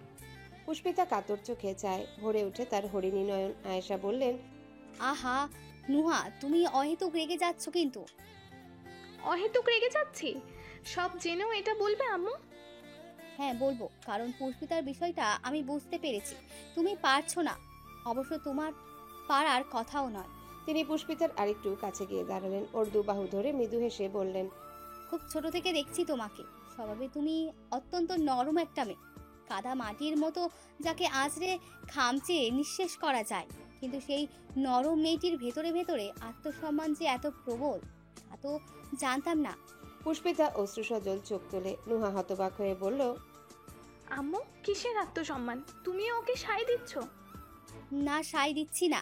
Speaker 2: পুষ্পিতা কাতর চোখে চায়, ভরে উঠে তার হরিণী নয়ন। আয়েশা বললেন,
Speaker 15: আহা নুহা, তুমি অহেতুক রেগে যাচ্ছ কিন্তু।
Speaker 8: অহেতুক রেগে যাচ্ছি? সব জেনেও এটা বলবে আম্মু?
Speaker 15: হ্যাঁ বলবো, কারণ পুষ্পিতার বিষয়টা আমি বুঝতে পেরেছি। তুমি পারছো না, অবশ্য তোমার পারার কথাও নয়।
Speaker 2: তিনি পুষ্পিতার আরেকটু কাছে গিয়ে দাঁড়ালেন। ওর দুবাহু ধরে মৃদু হেসে বললেন,
Speaker 15: খুব ছোট থেকে দেখছি তোমাকে, স্বভাবে তুমি অত্যন্ত নরম একটা মেয়ে, কাদা মাটির মতো, যাকে আঁচড়ে খামচে নিঃশেষ করা যায়। কিন্তু সেই নরম মেয়েটির ভেতরে ভেতরে আত্মসম্মান যে এত প্রবল, তা তো জানতাম না।
Speaker 2: পুষ্পিতা অশ্রুসজল চোখ তোলে। নুহা হতবাক হয়ে বলল,
Speaker 8: আম্মু কিসের আত্মসম্মান? তুমিও ওকে সাই দিচ্ছ?
Speaker 15: না, সাই দিচ্ছি না,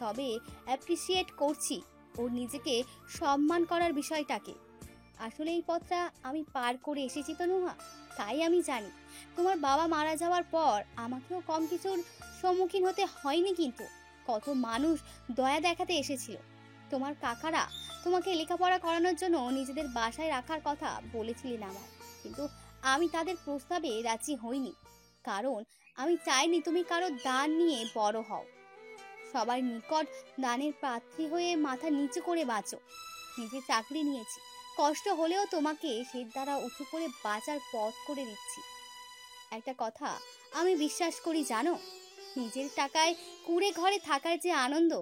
Speaker 15: তবে অ্যাপ্রিসিয়েট করছি ওর নিজেকে সম্মান করার বিষয়টাকে। আসলে এই পথটা আমি পার করে এসেছি তো নুহা, তাই আমি জানি তোমার বাবা মারা যাওয়ার পর আমাকেও কম কিছুর সম্মুখীন হতে হয়নি। কিন্তু কত মানুষ দয়া দেখাতে এসেছিল। তোমার কাকারা তোমাকে লেখাপড়া করানোর জন্য নিজেদের বাসায় রাখার কথা বলেছিলেন আমার, কিন্তু আমি তাদের প্রস্তাবে রাজি হইনি, কারণ আমি চাইনি তুমি কারো দান নিয়ে বড় হও, সবার নিকট দানের প্রার্থী হয়ে মাথা নিচু করে বাঁচো। নিজে চাকরি নিয়েছি, কষ্ট হলেও তোমাকে সে দ্বারা উঁচু করে বাঁচার পথ করে দিচ্ছি। একটা কথা আমি বিশ্বাস করি জানো, নিজের টাকায় কুড়ে ঘরে থাকার যে আনন্দ,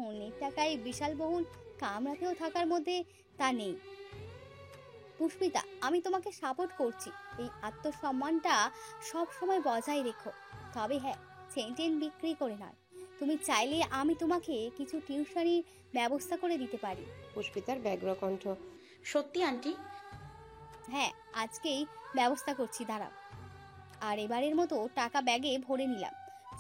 Speaker 15: অন্যের টাকায় বিশালবহুল কামরাতেও থাকার মধ্যে তা নেই। পুষ্পিতা, আমি তোমাকে সাপোর্ট করছি, এই আত্মসম্মানটা সব সময় বজায় রেখো। তবে হ্যাঁ, চেন বিক্রি করে নয়। তুমি চাইলে আমি তোমাকে কিছু টিউশনির ব্যবস্থা করে দিতে পারি।
Speaker 2: পুষ্পিতার ব্যগ্র কণ্ঠ।
Speaker 5: সত্যি আন্টি?
Speaker 15: হ্যাঁ, আজকেই ব্যবস্থা করছি, দাঁড়াও। আর এবারের মতো টাকা ব্যাগে ভরে নিলাম,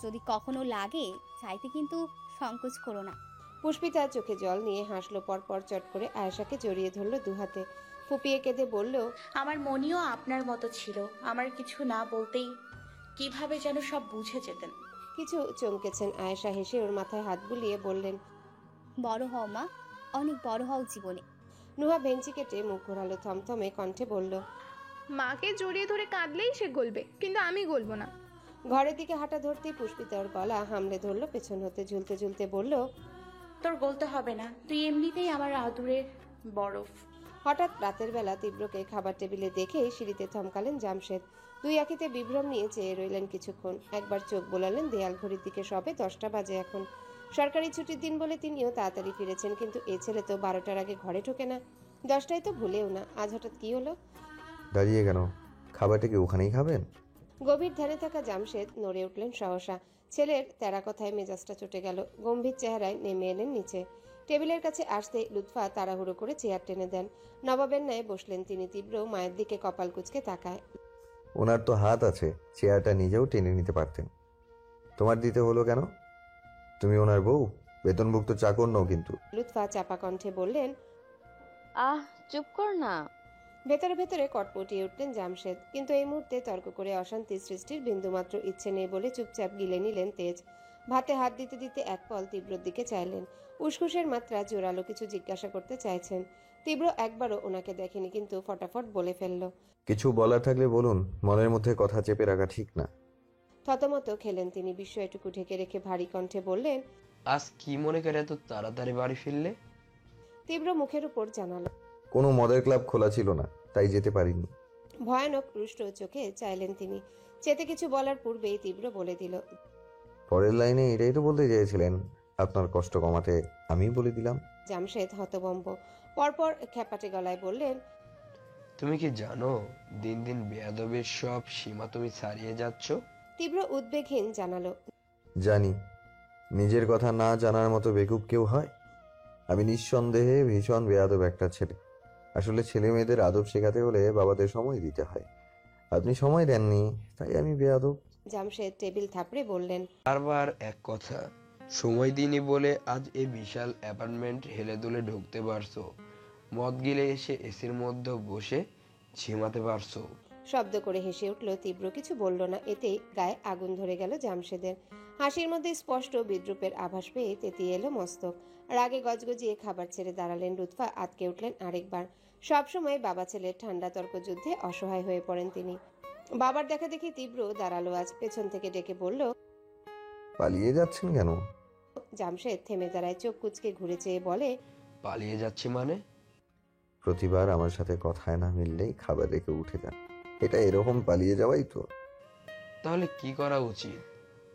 Speaker 15: যদি কখনো লাগে চাইতে কিন্তু সংকোচ করো না।
Speaker 2: পুষ্পিতা চোখে জল নিয়ে হাসলো। পরপর চট করে আয়েশাকে জড়িয়ে ধরলো দুহাতে, ফুপিয়ে কেঁদে বলল,
Speaker 5: আমার মনিও আপনার মতো ছিল, আমার কিছু না বলতেই কিভাবে যেন সব বুঝে যেতেন।
Speaker 2: কিছু চমকেছেন আয়েশা। হেসে ওর মাথায় হাত বুলিয়ে বললেন,
Speaker 15: বড় হও মা, অনেক বড় হও জীবনে।
Speaker 2: নুহা ভেঞ্চি কেটে মুখ ঘোরালো, থমথমে কণ্ঠে বলল,
Speaker 8: মাকে জড়িয়ে ধরে কাঁদলেই সে গলবে, কিন্তু আমি গলবো না।
Speaker 2: ঘরের দিকে হাঁটা ধরতেই পুষ্পিতা ওর গলা হামলে ধরলো পেছন হতে। ঝুলতে ঝুলতে বলল,
Speaker 5: তোর বলতে হবে না, তুই এমনিতেই আমার আদুরের বরফ।
Speaker 2: হঠাৎ রাতের বেলা তীব্রকে খাবার টেবিলে দেখে সিঁড়িতে থমকালেন জামশেদ। দুই আঁখিতে বিভ্রম নিয়ে চেয়ে রইলেন কিছুক্ষণ। একবার চোখ বোলালেন দেয়াল ঘড়ির দিকে। সবে 10টা বাজে এখন। সরকারি ছুটির দিন বলে তিনিও তাড়াতাড়ি ফিরেছেন, কিন্তু এ ছেলে তো 12টার আগে ঘরে ঢোকে না, 10টায় তো ভুলেও না। আজ হঠাৎ কি হলো?
Speaker 7: দাঁড়িয়ে কেন? খাবারটা কি ওখানেই খাবেন?
Speaker 2: গভীর ধ্যানে থাকা জামশেদ নড়ে উঠলেন সহসা। ছেলের তেরা কথায় মেজাজটা চটে গেল। গম্ভীর চেহারায় নেমে এলেন নিচে। টেবিলের কাছে আসতে লুৎফা তাড়াহুড়ো করে চেয়ার টেনে দেন। নবাবের ন্যায় বসলেন তিনি। তীব্র মায়ের দিকে কপাল কুঁচকে তাকায়।
Speaker 7: ওনার তো হাত আছে, চেয়ারটা নিজেও টেনে নিতে পারতেন। তোমার দিতে হলো কেন? তুমি ওনার বউ, বেতনভুক্ত চাকর নও কিন্তু।
Speaker 2: লুৎফা চাপা কণ্ঠে বললেন,
Speaker 11: চুপ কর না।
Speaker 2: ভেতরে ভেতরে কটপটিয়ে উঠলেন জামশেদ, কিন্তু এই মুহূর্তে তর্ক করে অশান্তি সৃষ্টির বিন্দুমাত্র ইচ্ছে নেই বলে চুপচাপ গিলে নিলেন তেজ। ভাতে হাত দিতে দিতে এক পল তীব্রর দিকে চাইলেন। উসখুসের মাত্রা জোরালো কিছু জিজ্ঞাসা করতে চাইছেন। তীব্র একবারও ওনাকে দেখেনি, কিন্তু ফটাফট বলে ফেলল,
Speaker 7: কিছু বলার থাকলে বলুন, মনের মধ্যে কথা চেপে রাখা ঠিক না।
Speaker 2: থতমত খেলেন তিনি। বিস্ময়টুকু ঢেকে রেখে ভারী কণ্ঠে বললেন,
Speaker 16: আজ কি মনে করে এত তাড়াতাড়ি বাড়ি ফিরলে?
Speaker 2: তীব্র মুখের উপর জানালো,
Speaker 7: কোনো মদের ক্লাব খোলা ছিল না, তাই যেতে পারিনি।
Speaker 2: ভয়ানক রুষ্ট চোখে চাইলেন তিনি। চেতে কিছু বলার পূর্বেই তীব্র বলে দিল,
Speaker 7: পরের লাইনে এটাই তো বলতে চেয়েছিলেন, আপনার কষ্ট কমাতে আমি বলে দিলাম।
Speaker 2: জামশেদ হতবম্ব। পরপর খ্যাপাটে গলায় বললেন,
Speaker 16: তুমি কি জানো দিন দিন বেয়াদবের সব সীমা তুমি ছাড়িয়ে যাচ্ছ?
Speaker 2: তীব্র উদ্বেগহীন জানালো।
Speaker 7: জানি, নিজের কথা না জানার মতো বেকুব কেউ হয়? আমি নিঃসন্দেহে ভীষণ বেয়াদব একটা ছেলে। আসলে ছেলে মেয়েদের আদব শেখাতে হলে বাবাদের সময় দিতে হয়। আপনি সময় দেননি, তাই আমি বেয়াদব।
Speaker 2: জামশেদ টেবিল থাপড়ে বললেন।
Speaker 16: বারবার এক কথা, সময় দিনই বলে আজ এই বিশাল অ্যাপার্টমেন্ট হেলে দুলে ঢুকতে পারছো, মদ গিলে এসে এসির মধ্যে বসে ঝিমাতে পারছো।
Speaker 2: শব্দ করে হেসে উঠল তীব্র, কিছু বলল না। এতেই গায়ে আগুন ধরে গেল জামশেদের। হাসির মধ্যে স্পষ্ট বিদ্রুপের আভাস পেয়ে তেতিয়ে এলো মস্তক। রাগে গজগজিয়ে খাবার ছেড়ে দাঁড়ালেন লুৎফা, আটকে উঠলেন আরেকবার। সবসময় বাবা ছেলের ঠান্ডা তর্ক যুদ্ধে অসহায় হয়ে পড়েন তিনি। বাবার দেখা দেখি তীব্র দাঁড়ালো আজ, পেছন থেকে ডেকে বলল,
Speaker 7: পালিয়ে যাচ্ছেন কেন?
Speaker 2: জামশেদ থেমে দাঁড়ায়, চোখ কুচকে ঘুরে চেয়ে বলে,
Speaker 16: পালিয়ে যাচ্ছি মানে?
Speaker 7: প্রতিবার আমার সাথে কথায় না মিললেই খাবার রেখে উঠে যান, এটা এরকম পালিয়ে যাওয়াই তো।
Speaker 16: তাহলে কি করা উচিত?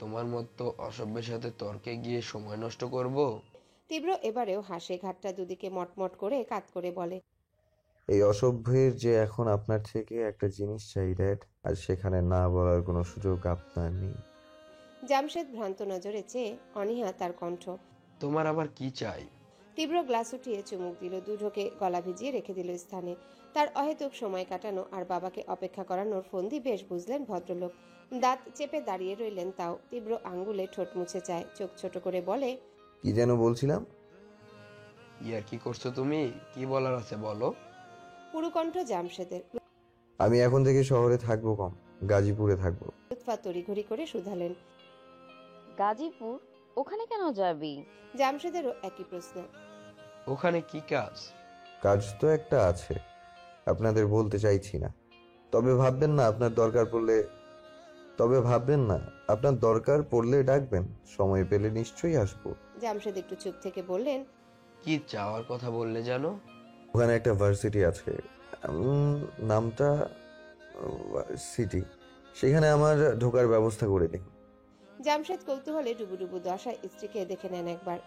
Speaker 16: তোমার মতো অসভ্যের সাথে তর্কে গিয়ে সময় নষ্ট করব?
Speaker 2: তীব্র এবারেও হাসে, ঘাটটা দুদিকে মটমট করে কাত করে বলে,
Speaker 7: এই অসভ্যের যে এখন আপনার থেকে একটা জিনিস চাই ড্যাড, আর সেখানে না বলার কোনো সুযোগ আপনার নেই।
Speaker 2: জামশেদ ভ্রান্ত নজরে চেয়ে অনীহা তার কণ্ঠ।
Speaker 16: তোমার আবার কি চাই?
Speaker 2: তীব্র গ্লাস উঠিয়ে চুমুক দিল, দু ঢোকে গলা ভিজিয়ে রেখে দিল স্থানে। তার অহেতুক সময় কাটানো আর বাবাকে অপেক্ষা করানোর ফন্দি বেশ বুঝলেন ভদ্রলোক। দাঁত চেপে দাঁড়িয়ে রইলেন তাও। তীব্র আঙ্গুলে ঠোঁট মুছে চায়, চোখ ছোট করে বলে,
Speaker 7: কি যেন বলছিলাম?
Speaker 16: ইয়ার কি করছো তুমি? কি বলার আছে বলো।
Speaker 2: পুরুকণ্ঠ জামশেদের।
Speaker 7: আমি এখন থেকে শহরে থাকবো কম, গাজীপুরে থাকবো।
Speaker 2: লুৎফা তড়িঘড়ি করে শুধালেন,
Speaker 11: গাজীপুর? ওখানে কেন যাবি?
Speaker 2: জামশেদেরও একই প্রশ্ন।
Speaker 16: ওখানে কি কাজ?
Speaker 7: কাজ তো একটা আছে, আপনাদের বলতে চাইছি না। তবে ভাববেন না আপনার দরকার পড়লে ডাকবেন, সময় পেলে নিশ্চয়ই আসবো।
Speaker 2: জামশেদ একটু চুপ থেকে বললেন,
Speaker 16: কি চাওয়ার কথা বললে জানো?
Speaker 7: ওখানে একটা ভার্সিটি আছে, নামটা সিটি, সেখানে আমার ঢোকার ব্যবস্থা করে দিন।
Speaker 2: জামশেদ কৌতূহলে ডুবুডুবু দশায় স্ত্রীকে দেখে নেন একবার।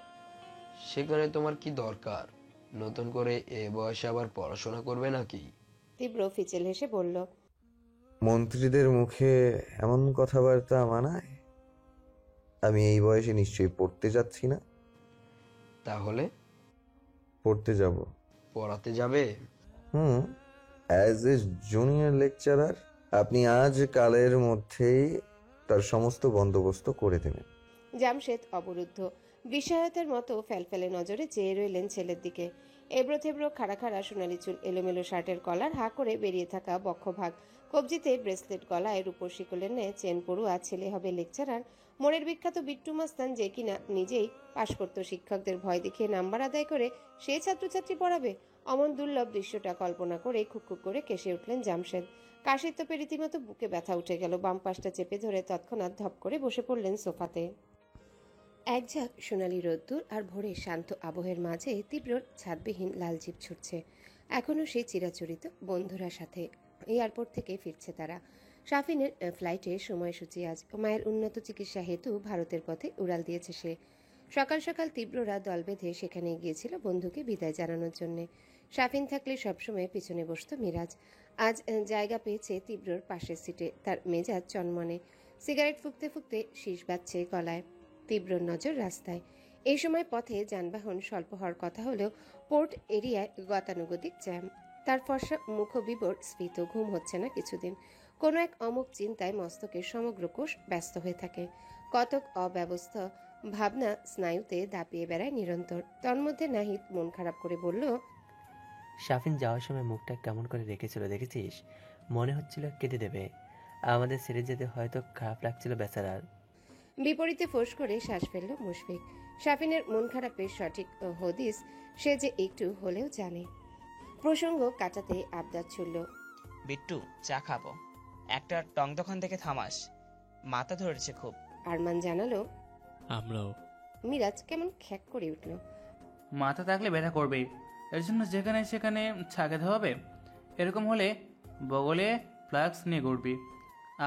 Speaker 16: সেখানে তোমার কি দরকার? নতুন করে এ বয়সে আবার পড়াশোনা করবে নাকি?
Speaker 2: তীব্র ফিচেল হেসে বলল,
Speaker 7: মন্ত্রীদের মুখে এমন কথাবার্তা মানায়? আমি এই বয়সে নিশ্চয়ই পড়তে যাচ্ছি না।
Speaker 16: তাহলে?
Speaker 7: পড়তে যাব।
Speaker 16: পড়াতে যাবে?
Speaker 7: As a junior lecturer. আপনি আজ কালের মধ্যেই তার সমস্ত বন্দোবস্ত করে দেবেন।
Speaker 2: জামশেদ অবরুদ্ধ, বিস্ময়তার মতো ফেলফেলে নজরে চেয়ে রইলেন ছেলের দিকে। এবড়ো থেবড়ো খাড়া খাড়া সোনালি চুল, এলোমেলো শার্টের কলার হা করে বেরিয়ে থাকা বক্ষভাগ, কবজিতে ব্রেসলেট, গলায় রূপোর শিকলের ন্যায় চেন পড়ুয়া, ছেলে হবে লেকচারার। মোড়ের বিখ্যাত বিট্টু মাস্তান, যে কিনা নিজেই পাশ করত, শিক্ষকদের ভয় দেখিয়ে নাম্বার আদায় করে সে ছাত্রছাত্রী পড়াবে। অমন দুর্লভ দৃশ্যটা কল্পনা করে খুকখুক করে কেসে উঠলেন জামশেদ। কাশির তো রীতিমতো বুকে ব্যথা উঠে গেল। বাম পাশটা চেপে ধরে তৎক্ষণাৎ ধপ করে বসে পড়লেন সোফাতে। এক ঝাঁক সোনালি রোদ্দুর আর ভোরের শান্ত আবহের মাঝে তীব্রর ছাদবিহীন লাল জিপ ছুটছে। এখনও সেই চিরাচরিত বন্ধুরা সাথে। এয়ারপোর্ট থেকে ফিরছে তারা। শাফিনের ফ্লাইটের সময়সূচি আজ। মায়ের উন্নত চিকিৎসা হেতু ভারতের পথে উড়াল দিয়েছে সে। সকাল সকাল তীব্ররা দল বেঁধে সেখানে গিয়েছিল বন্ধুকে বিদায় জানানোর জন্যে। শাফিন থাকলে সবসময় পিছনে বসত মিরাজ। আজ জায়গা পেয়েছে তীব্রর পাশের সিটে। তার মেজাজ চনমনে, সিগারেট ফুঁকতে ফুঁকতে শীষ বাজছে গলায়। তীব্রর নজর রাস্তায়। এই সময় পথে যানবাহন স্বল্প হওয়ার কথা হলেও পোর্ট এরিয়ায় গতানুগতিক জ্যাম। তার ফর্সা মুখবিবর স্ফীত, ঘুম হচ্ছে না কিছুদিন। কোনো এক অমুক চিন্তায় মস্তকের সমগ্র কোষ ব্যস্ত হয়ে থাকে। কতক অব্যবস্থা ভাবনা স্নায়ুতে দাপিয়ে বেড়ায় নিরন্তর। তন্মধ্যে নাহিদ মন খারাপ করে বলল,
Speaker 4: শাফিন যাওয়ার সময় মুখটা কেমন করে রেখেছিল দেখেছিস? মনে হচ্ছিল কেঁদে দেবে। আমাদের ছেড়ে যেতে হয়তো খারাপ লাগছিল বেচারার।
Speaker 2: বিপরীতে ফোঁস করে শ্বাস ফেলল মুশফিক। শাফিনের মন খারাপের সঠিক হদিস সে যে একটু হলেও জানে। প্রসঙ্গ কাটাতে আবদার ছুড়ল,
Speaker 6: বিট্টু চা খাবো, একটা টং দোকান থেকে থামাস, মাথা ধরেছে খুব।
Speaker 2: আরমান জানালো,
Speaker 3: আমরাও।
Speaker 2: মিরাজ কেমন খ্যাক করে উঠল।
Speaker 1: মাথা থাকলে ব্যথা করবেই, এর জন্য যেখানে সেখানে চা খেতে হবে? এরকম হলে বগলে ফ্লাক্স নিয়ে ঘুরবি।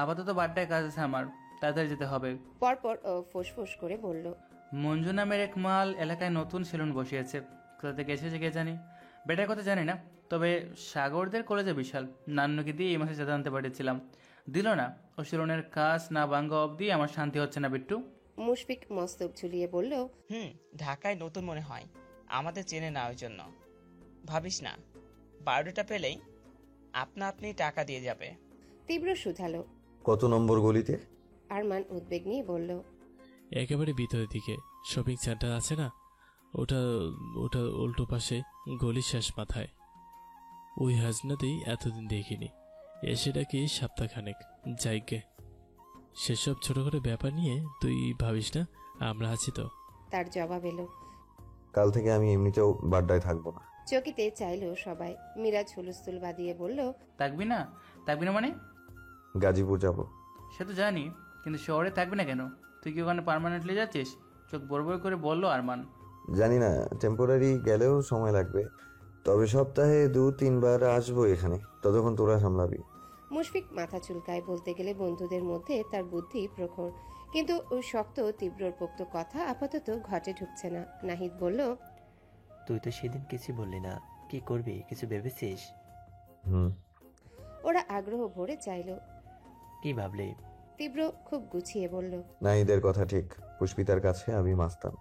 Speaker 1: আপাতত বাড্ডায় কাজ আছে আমার, তাড়াতাড়ি যেতে হবে।
Speaker 2: পরপর ফোঁস করে বলল,
Speaker 1: মঞ্জু নামের এক মাল এলাকায় নতুন সেলুন বসিয়েছে, কোথা থেকে এসেছে কে জানি, বেটার কথা জানি না, তবে সাগরদের কলেজে বিশাল নান্নুকে দিয়ে এই মাসে চাঁদা আনতে পাঠিয়েছিলাম, দিল না। ও শিরনের কাজ না ভাঙ্গা অবধি আমার শান্তি হচ্ছে না বিট্টু।
Speaker 2: মুশফিক মস্তক ঝুলিয়ে বলল,
Speaker 6: ঢাকায় নতুন মনে হয়, আমাদের চেনে না, ওই জন্য ভাবিস না, বায়োডাটা পেলেই আপনা আপনি টাকা দিয়ে যাবে।
Speaker 2: তীব্র শুধালো,
Speaker 7: কত নম্বর গলিতে?
Speaker 2: আরমান উদ্বেগ নিয়ে বলল,
Speaker 3: একেবারে ভিতরের দিকে শপিং সেন্টার আছে না, ওটা ওটা উল্টো পাশে, গলির শেষ মাথায়। ওই হাজনাতেই এতদিন দেখিনি, এসে ডাকি সপ্তাহখানেক যাইগে। সেসব ছোটখাটো ব্যাপার নিয়ে তুই ভাবিস না, আমরা আছি তো।
Speaker 2: তার জবাব এলো,
Speaker 7: কাল থেকে আমি এমনিতেও বাড্ডায় থাকবো না।
Speaker 2: চকিতে চাইলো সবাই। মিরাজ হুলস্থুল বাদিয়ে বলল,
Speaker 1: থাকবি না? থাকবি না মানে?
Speaker 7: গাজীপুর যাব।
Speaker 1: সে তো জানি, কিন্তু শহরে থাকবি না কেন? তুই কি ওখানে পার্মানেন্টলি যাচ্ছিস? চোখ বড় বড় করে বললো আরমান।
Speaker 7: জানি না, টেম্পোরারি গেলেও সময় লাগবে, তবে সপ্তাহে 2-3 বার আসবো এখানে, ততক্ষণ তোরা সামলাবি।
Speaker 2: মুশফিক মাথা চুলকায়। বলতে গেলে বন্ধুদের মধ্যে তার বুদ্ধি প্রখর, কিন্তু ওই শক্ত তীব্রর পোক্ত কথা আপাতত ঘটে ঢুকছে না। নাহিদ বলল,
Speaker 4: তুই তো সেদিন কিছু বললি না, কি করবি, কিছু ভেবেছিস?
Speaker 2: ওরা আগ্রহ ভরে চাইল।
Speaker 4: কি ভাবলি?
Speaker 2: তীব্র খুব গুছিয়ে বলল,
Speaker 7: নাহিদের কথা ঠিক, পুষ্পিতার কাছে আমি মাস্তান।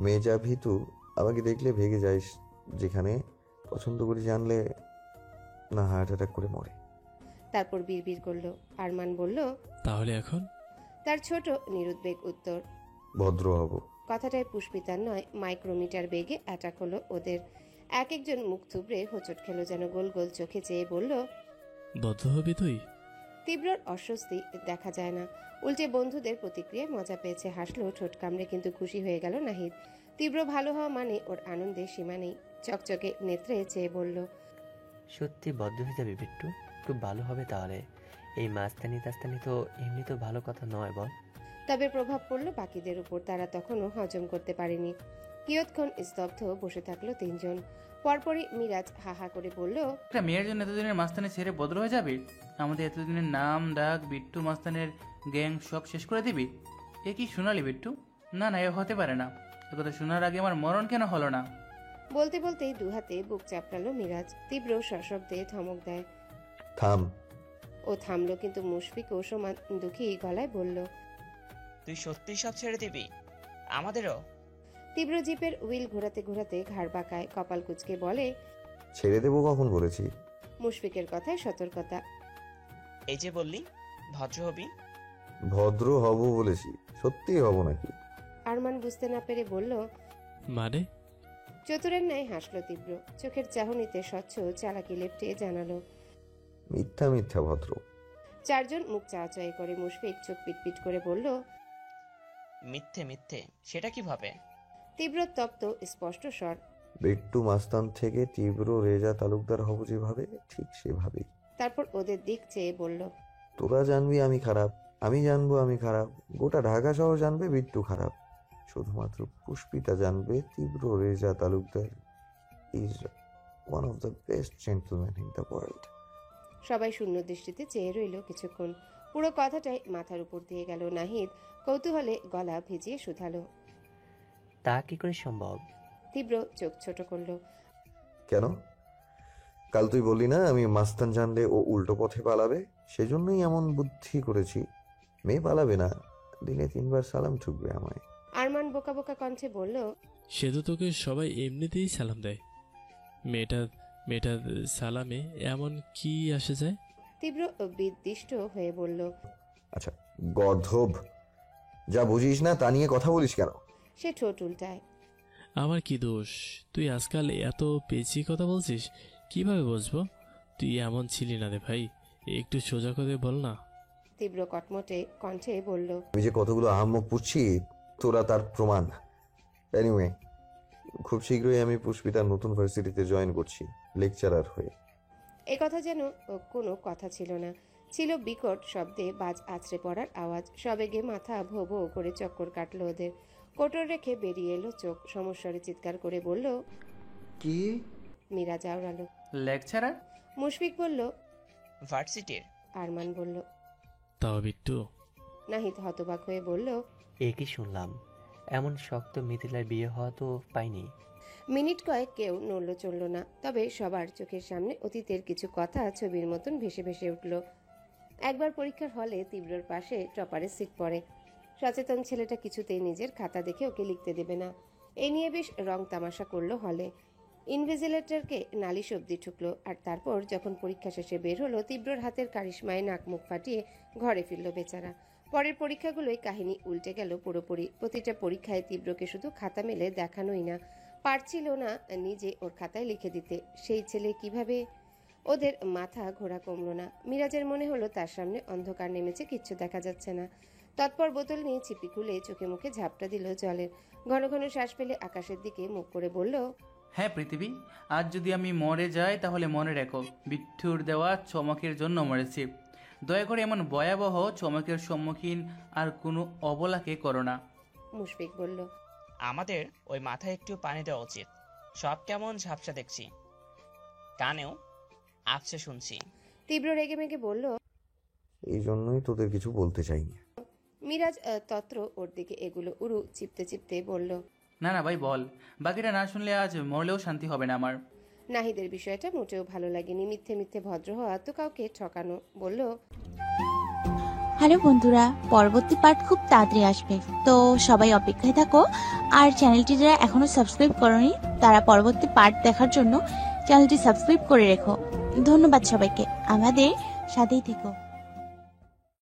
Speaker 7: মেয়ে যা ভীতু, আমাকে দেখলে ভেগে যাইস, যেখানে পছন্দ করি জানলে না হার্ট অ্যাটাক করে মরে।
Speaker 2: তারপর বিড়বিড় করল। আরমান বলল,
Speaker 3: তাহলে এখন?
Speaker 2: তার ছোট নিরুদ্বেগ উত্তর,
Speaker 7: ভদ্র হব।
Speaker 2: কথাটায় পুষ্পিতার নয় মাইক্রোমিটার বেগে অ্যাটাক হলো ওদের। এক একজন মুখ থুবড়ে হোঁচট খেলো, যেন গোল গোল চোখে চেয়ে বলল,
Speaker 3: বদ্ধ হবি তুই?
Speaker 2: তীব্রর অস্বস্তি দেখা যায় না, উল্টে বন্ধুদের প্রতিক্রিয়ায় মজা পেয়েছে। হাসলো ঠোঁট কামড়ে, কিন্তু খুশি হয়ে গেল নাহিদ। তীব্র ভালো হওয়া মানে ওর আনন্দের সীমা নেই। চকচকে নেত্রে চেয়ে বলল,
Speaker 4: সত্যি বদ্ধ হয়ে যাবে বিট্টু, খুব ভালো হবে তাহলে। এই মাস্তানি তাস্তানি তো এমনি তো ভালো কথা নয় বল।
Speaker 2: তবে প্রভাব পড়ল বাকিদের উপর। তারা তখনও হজম করতে পারেনি। কিয়ৎক্ষণ স্তব্ধ বসে থাকলো তিনজন। পরপরই মিরাজ হাহা করে বলল,
Speaker 1: একটা মেয়ের জন্য এতদিনের মাস্তানি ছেড়ে বদল হয়ে যাবে? আমাদের এতদিনের নাম ডাক, বিট্টু মাস্তানের গ্যাং সব শেষ করে দিবি? এ কি শোনালি বিট্টু? না না, এ হতে পারে না। এ কথা শোনার আগে আমার মরণ কেন হলো না?
Speaker 2: বলতে বলতেই দুহাতে বুক চাপড়ালো মিরাজ। তীব্র সশব্দে ধমক দেয়,
Speaker 7: থাম।
Speaker 2: ও থামলো, কিন্তু মুশফিক ও সমান দুঃখী গলায় বলল,
Speaker 6: তুই সত্যি সব ছেড়ে দিবি আমাদেরও?
Speaker 2: তীব্র জিপের হুইল ঘোরাতে ঘোরাতে ঘাড় বাঁকায়, কপাল কুঁচকে বলে,
Speaker 7: ছেড়ে দেবো কখন বলেছি?
Speaker 2: মুশফিকের কথায় সতর্কতা।
Speaker 6: এই যে বললি ভদ্র হবি।
Speaker 7: ভদ্র হব বলেছি, সত্যি হব নাকি?
Speaker 2: আরমান বুঝতে না পেরে বলল,
Speaker 3: মানে?
Speaker 2: চতুরের ন্যায় হাসলো তীব্র, চোখের চাহনিতে স্বচ্ছ চালাকি লেপটে জানালো,
Speaker 7: মিথ্যা মিথ্যা ভদ্র।
Speaker 2: চারজন মুখ চাওয়াচাই করে। মুশফিক চোখ পিটপিট করে বলল,
Speaker 6: মিথ্যে মিথ্যে সেটা কিভাবে?
Speaker 2: তীব্র তপ্ত স্পষ্ট স্বর,
Speaker 7: বিট্টু মাস্তান থেকে তীব্র রেজা তালুকদার হব যেভাবে, ঠিক সেভাবেই।
Speaker 2: তারপর ওদের দিক চেয়ে বলল,
Speaker 7: তোরা জানবি আমি খারাপ, আমি জানবো আমি খারাপ, গোটা ঢাকা শহর জানবে বিট্টু খারাপ, শুধুমাত্র পুষ্পিতা জানবে তীব্র Reza Talukdar is one of the best gentleman in the world.
Speaker 2: সবাই শূন্য দৃষ্টিতে চেয়ে রইল কিছুক্ষণ। পুরো কথাটাই মাথার উপর দিয়ে গেল। নাহিদ কৌতূহলে গলা ভিজিয়ে শুধালো,
Speaker 4: তা কি করে সম্ভব?
Speaker 2: তীব্র চোখ ছোট করলো,
Speaker 7: কেন? কাল তুই বললি না আমি মাস্তান জানলে ও উল্টো পথে পালাবে, সেজন্যই এমন বুদ্ধি করেছি। মেয়ে পালাবে না, দিনে 3 বার সালাম ঠুকবে আমায়।
Speaker 2: আরমান বোকা বোকা কণ্ঠে বলল,
Speaker 3: সে তো তোকে সবাই এমনিতেই সালাম দেয়, মেয়েটা সালামে এমন কি আসে যায়?
Speaker 2: তীব্র বিদ্বিষ্ট হয়ে বলল,
Speaker 7: আচ্ছা গর্ধব, যা বুঝিস না তা নিয়ে কথা বলিস কেন?
Speaker 2: সে ঠোঁট উল্টায়,
Speaker 3: আমার কি দোষ? তুই আজকাল এত পেঁচি কথা বলছিস, কিভাবে বুঝবো? তুই এমন ছিলি না রে ভাই, একটু সোজা করে বল না।
Speaker 2: তীব্র কটমটে কণ্ঠে বলল,
Speaker 7: আমি যে কতগুলো আহাম্মক পুষছি তোরা তার প্রমাণ। এনিওয়ে, খুব শীঘ্রই আমি পুষ্পিতার নতুন ভার্সিটিতে জয়েন করছি লেকচারার হয়ে।
Speaker 2: এ কথা যেন কোনো কথা ছিল না, ছিল বিকট শব্দে বাজ আছড়ে পড়ার আওয়াজ। সবেগে মাথা ভো ভো করে চক্কর কাটলো ওদের। কোটর রেখে বেরিয়ে এলো চোখ। সমস্যারে চিৎকার করে বলল,
Speaker 13: কি?
Speaker 2: মীরা জাউরালো।
Speaker 1: লেকচারার?
Speaker 2: মুশফিক বলল,
Speaker 6: ভার্সিটির।
Speaker 2: আরমান বলল,
Speaker 3: তাও বিট্টু।
Speaker 2: নাহিদ হতবাক হয়ে বলল,
Speaker 4: এ কি শুনলাম? এমন শক্ত মিথিলার বিয়ে হওয়া তো পাইনি।
Speaker 2: মিনিট কয়েক কেউ নড়ল চলল না, তবে সবার চোখের সামনে অতীতের কিছু কথা ছবির মতন ভেসে ভেসে উঠল। একবার পরীক্ষার হলে তীব্রর পাশে টপারের সিট পড়ে। সচেতন ছেলেটা কিছুতেই নিজের খাতা দেখে ওকে লিখতে দেবে না। এ নিয়ে বেশ রং তামাশা করলো হলে। ইনভিজিলেটরকে নালিশ অব্দি ঠুকলো, আর তারপর যখন পরীক্ষা শেষে বের হলো তীব্রর হাতের কারিশমায় নাক মুখ ফাটিয়ে ঘরে ফিরল বেচারা। পরের পরীক্ষাগুলোই কাহিনী উল্টে গেল পুরোপুরি। প্রতিটা পরীক্ষায় তীব্রকে শুধু খাতা মেলে দেখানোই না, পারছিল না নিজে ওর খাতায় লিখে দিতে। সেই ছেলে কিভাবে? ওদের মাথা ঘোরা কমলো না। মিরাজের মনে হলো তার সামনে অন্ধকার নেমেছে, কিচ্ছু দেখা যাচ্ছে না। তৎপর বোতল নিয়ে ছিপি খুলে চোখে মুখে ঝাপটা দিল জলের। ঘন ঘন শ্বাস ফেলে আকাশের দিকে মুখ করে বলল,
Speaker 1: হ্যাঁ পৃথিবী, আজ যদি আমি মরে যাই তাহলে মনে রেখো বিট্টুর দেওয়া চমকের জন্য মরেছি। দয়া করে এমন ভয়াবহ চমকের সম্মুখীন আর কোনো অবলাকে করো না।
Speaker 2: মুশফিক বলল,
Speaker 6: আমাদের ওই মাথায় একটু পানি দেওয়া উচিত। সব কেমন ঝাপসা দেখছি, কানেও আবছে শুনছি।
Speaker 2: তীব্র রেগে মেগে বলল,
Speaker 7: এই জন্যই তোদের কিছু বলতে চাইনি।
Speaker 2: মিরাজ তত্র ওর দিকে এগুলো উরু চিপতে চিপতে বলল,
Speaker 1: না না ভাই বল, বাকিটা না শুনলে আজ মরলেও শান্তি হবে না আমার।
Speaker 2: নাহিদের বিষয়টা মোটেও ভালো লাগেনি। মিথ্যে মিথ্যে ভদ্র হওয়া তো কাউকে ঠকানো। বলল,
Speaker 17: হ্যালো বন্ধুরা, পরবর্তী পার্ট খুব তাড়াতাড়ি আসবে, তো সবাই অপেক্ষায় থাকো। আর চ্যানেলটি যারা এখনো সাবস্ক্রাইব করোনি তারা পরবর্তী পার্ট দেখার জন্য চ্যানেলটি সাবস্ক্রাইব করে রেখো। ধন্যবাদ সবাইকে, আমাদের সাথেই থেকো।